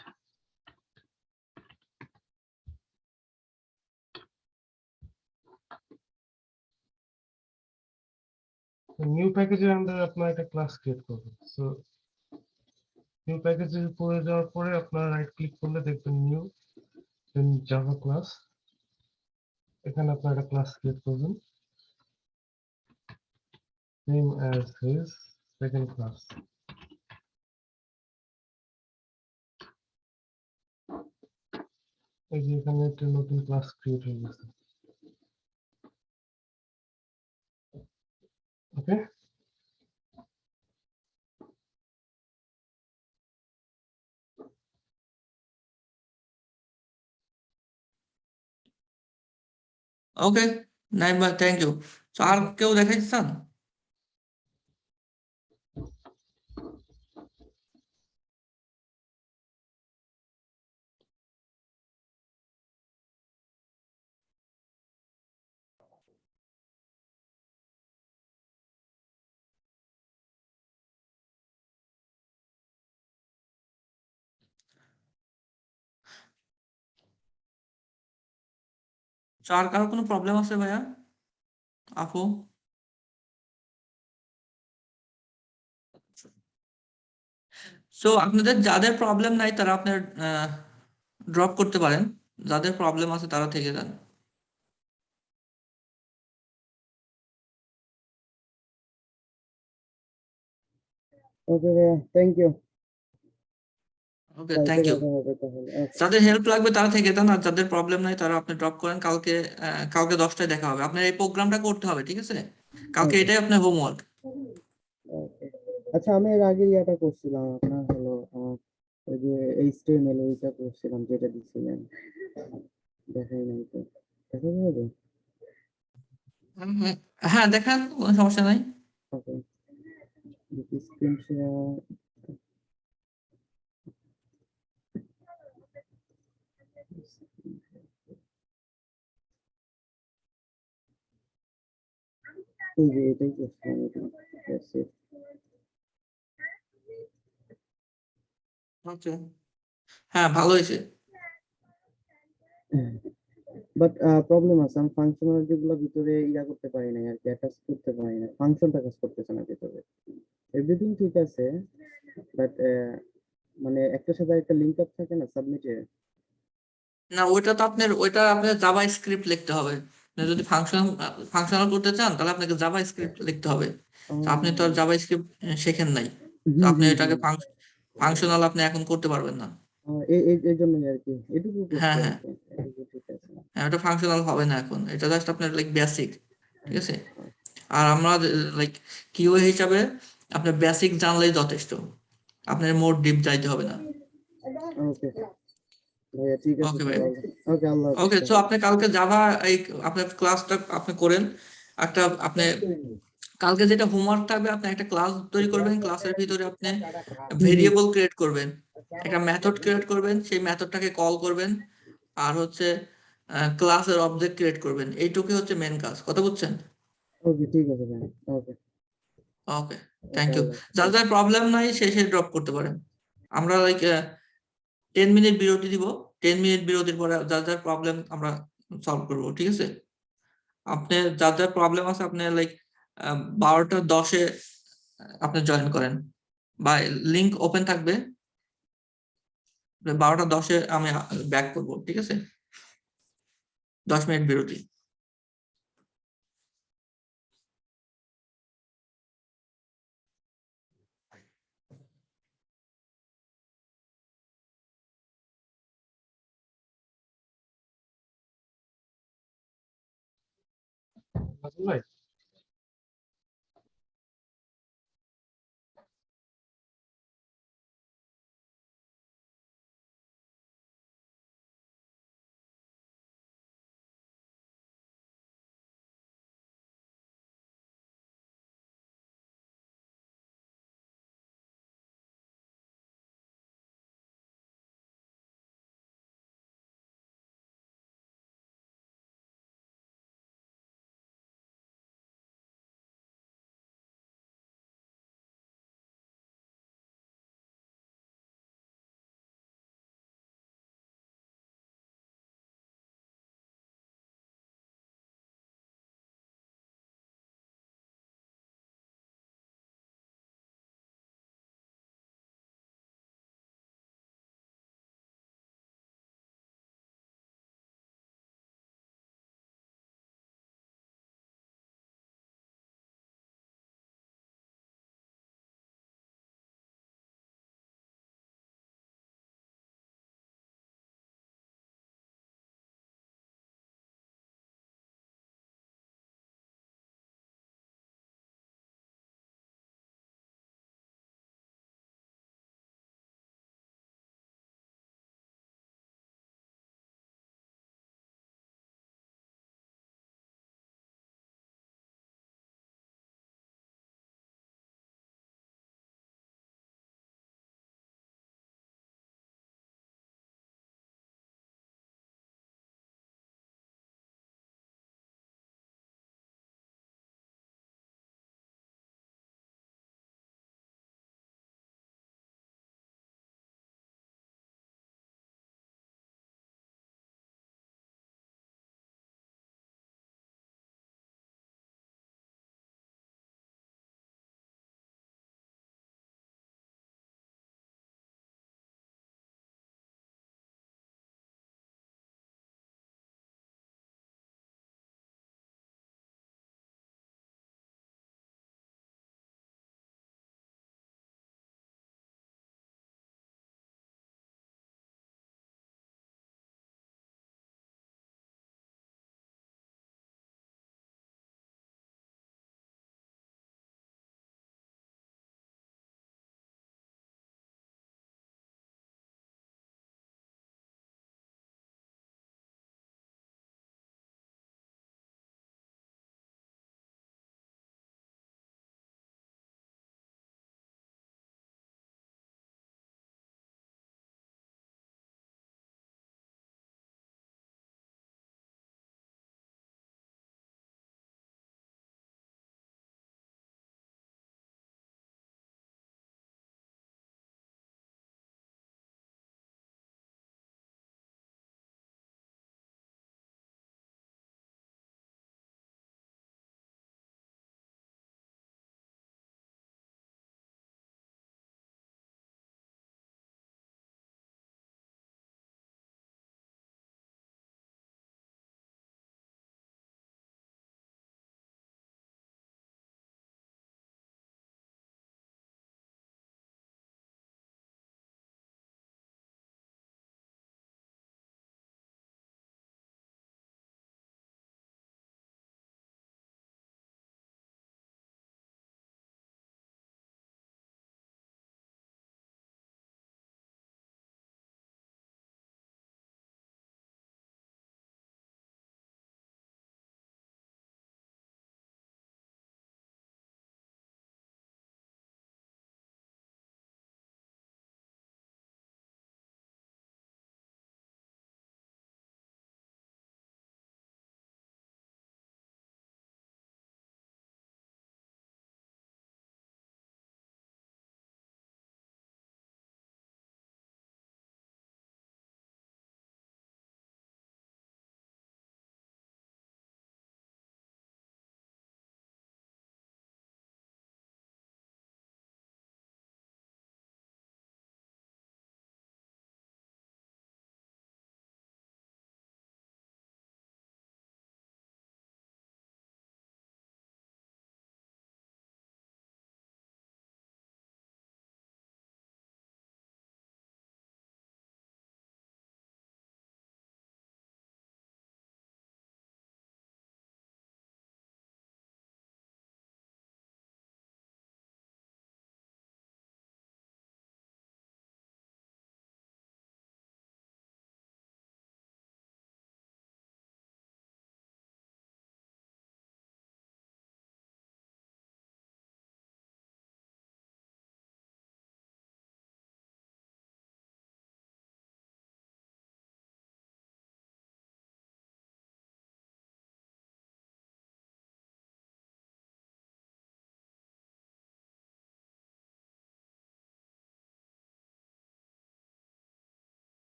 নিউ প্যাকেজের আন্ডারে আপনার একটা ক্লাস ক্রিয়েট করবেন। সো নিউ প্যাকেজের উপরে যাওয়ার পরে আপনারা রাইট ক্লিক করলে দেখবেন নিউ, দেন জাভা ক্লাস, এখানে আপনারা একটা ক্লাস ক্রিয়েট করবেন, same as his second class। এই যে এখানে একটা নতুন ক্লাস ক্রিয়েট হয়ে গেছে, ওকে। ওকে নাইম ভাই, থ্যাংক ইউ। তো আর কেউ দেখাইতে চান? তো আর কারো কোনো প্রবলেম আছে ভাইয়া, আপু? সো আপনাদের যাদের প্রবলেম নাই তারা আপনার ড্রপ করতে পারেন, যাদের প্রবলেম আছে তারা থেকে যান। ওকে, থ্যাংক ইউ। ওকে, কালকে থ্যাংক ইউ। দেখা হবে তাহলে। Okay. যাদের হেল্প লাগবে তারা থেকে যান, আর যাদের প্রবলেম নাই তারা আপনি ড্রপ করেন। কালকে 10টায় দেখা হবে। আপনার এই প্রোগ্রামটা করতে হবে, ঠিক আছে? কালকে Okay. এটাই আপনার হোমওয়ার্ক। Okay. আচ্ছা, আমি এর আগে ইয়াটা করছিলাম, আপনার হলো ওই যে HTML ওইটা করছিলাম, যেটা দিছিলেন, দেখাই নাই তো, দেখা যাবে? হ্যাঁ, দেখান, কোনো সমস্যা নাই। ওকে, স্ক্রিন শেয়ার। এই যে এটাই করছিলাম, এটা। That's it. ওকে, হ্যাঁ, ভালো হয়েছে। বাট প্রবলেম আছে, আমি ফাংশনালিটি গুলো ভিতরে ইয়া করতে পারি না আর কি, অ্যাটাচ করতে পারি না, ফাংশনটা কাজ করতেছে না ভিতরে। এভরিথিং ঠিক আছে, বাট মানে একটার সাথে একটা লিংক আপ থাকে না সাবমিটে। না, ওইটা আপনার জাভা স্ক্রিপ্ট লিখতে হবে। আপনি যদি ফাংশনাল করতে চান তাহলে আপনাকে জাভা স্ক্রিপ্ট লিখতে হবে। তো আপনি তো আর জাভা স্ক্রিপ্ট শেখেন নাই, তো আপনি এটাকে ফাংশনাল আপনি এখন করতে পারবেন না। এই জন্যই আর কি, এটুকু হ্যাঁ, করছি আর হ্যাঁ, কি, এটুকু ঠিক আছে। হ্যাঁ, ওটা ফাংশনাল হবে না এখন, এটা জাস্ট আপনার লাইক বেসিক, ঠিক আছে? আর আমরা লাইক কিউএ হিসাবে আপনার বেসিক জানলেই যথেষ্ট, আপনার মোর ডিপ যাইতে হবে না। ওকে ভাইয়া, ঠিক আছে ওকে ভাই, তাহলে। ওকে, আল্লাহ হাফেজ ওকে। সো তাহলে। আপনি কালকে আপনার ক্লাসটা আপনি করেন। আপনি কালকে যেটা হোমওয়ার্ক থাকবে, আপনি একটা ক্লাস তৈরি করবেন। ক্লাসের ভিতরে আপনি ভেরিয়েবল ক্রিয়েট করবেন, একটা মেথড ক্রিয়েট করবেন, সেই মেথডটাকে কল করবেন, আর হচ্ছে ক্লাসের অবজেক্ট ক্রিয়েট করবেন। এইটুকুই হচ্ছে মেন কাজ, কথা বুঝছেন? ওকে, ঠিক আছে ভাই। ওকে। ওকে, ওকে, থ্যাংক ইউ। আল্লাহ যার হাফেজ। যার প্রবলেম নাই সে ড্রপ করতে পারেন। আমরা লাইক 10 মিনিট বিরতি দিব। 10 মিনিট বিরতির পরে যার যার প্রবলেম আমরা সলভ করবো, ঠিক আছে? আপনি যার যার প্রবলেম আছে আপনি লাইক 12টা 10-এ আপনি জয়েন করেন, বা লিংক ওপেন থাকবে। 12টা 10-এ আমি ব্যাক করব, ঠিক আছে? 10 মিনিট বিরতি। নাজমুল ভাই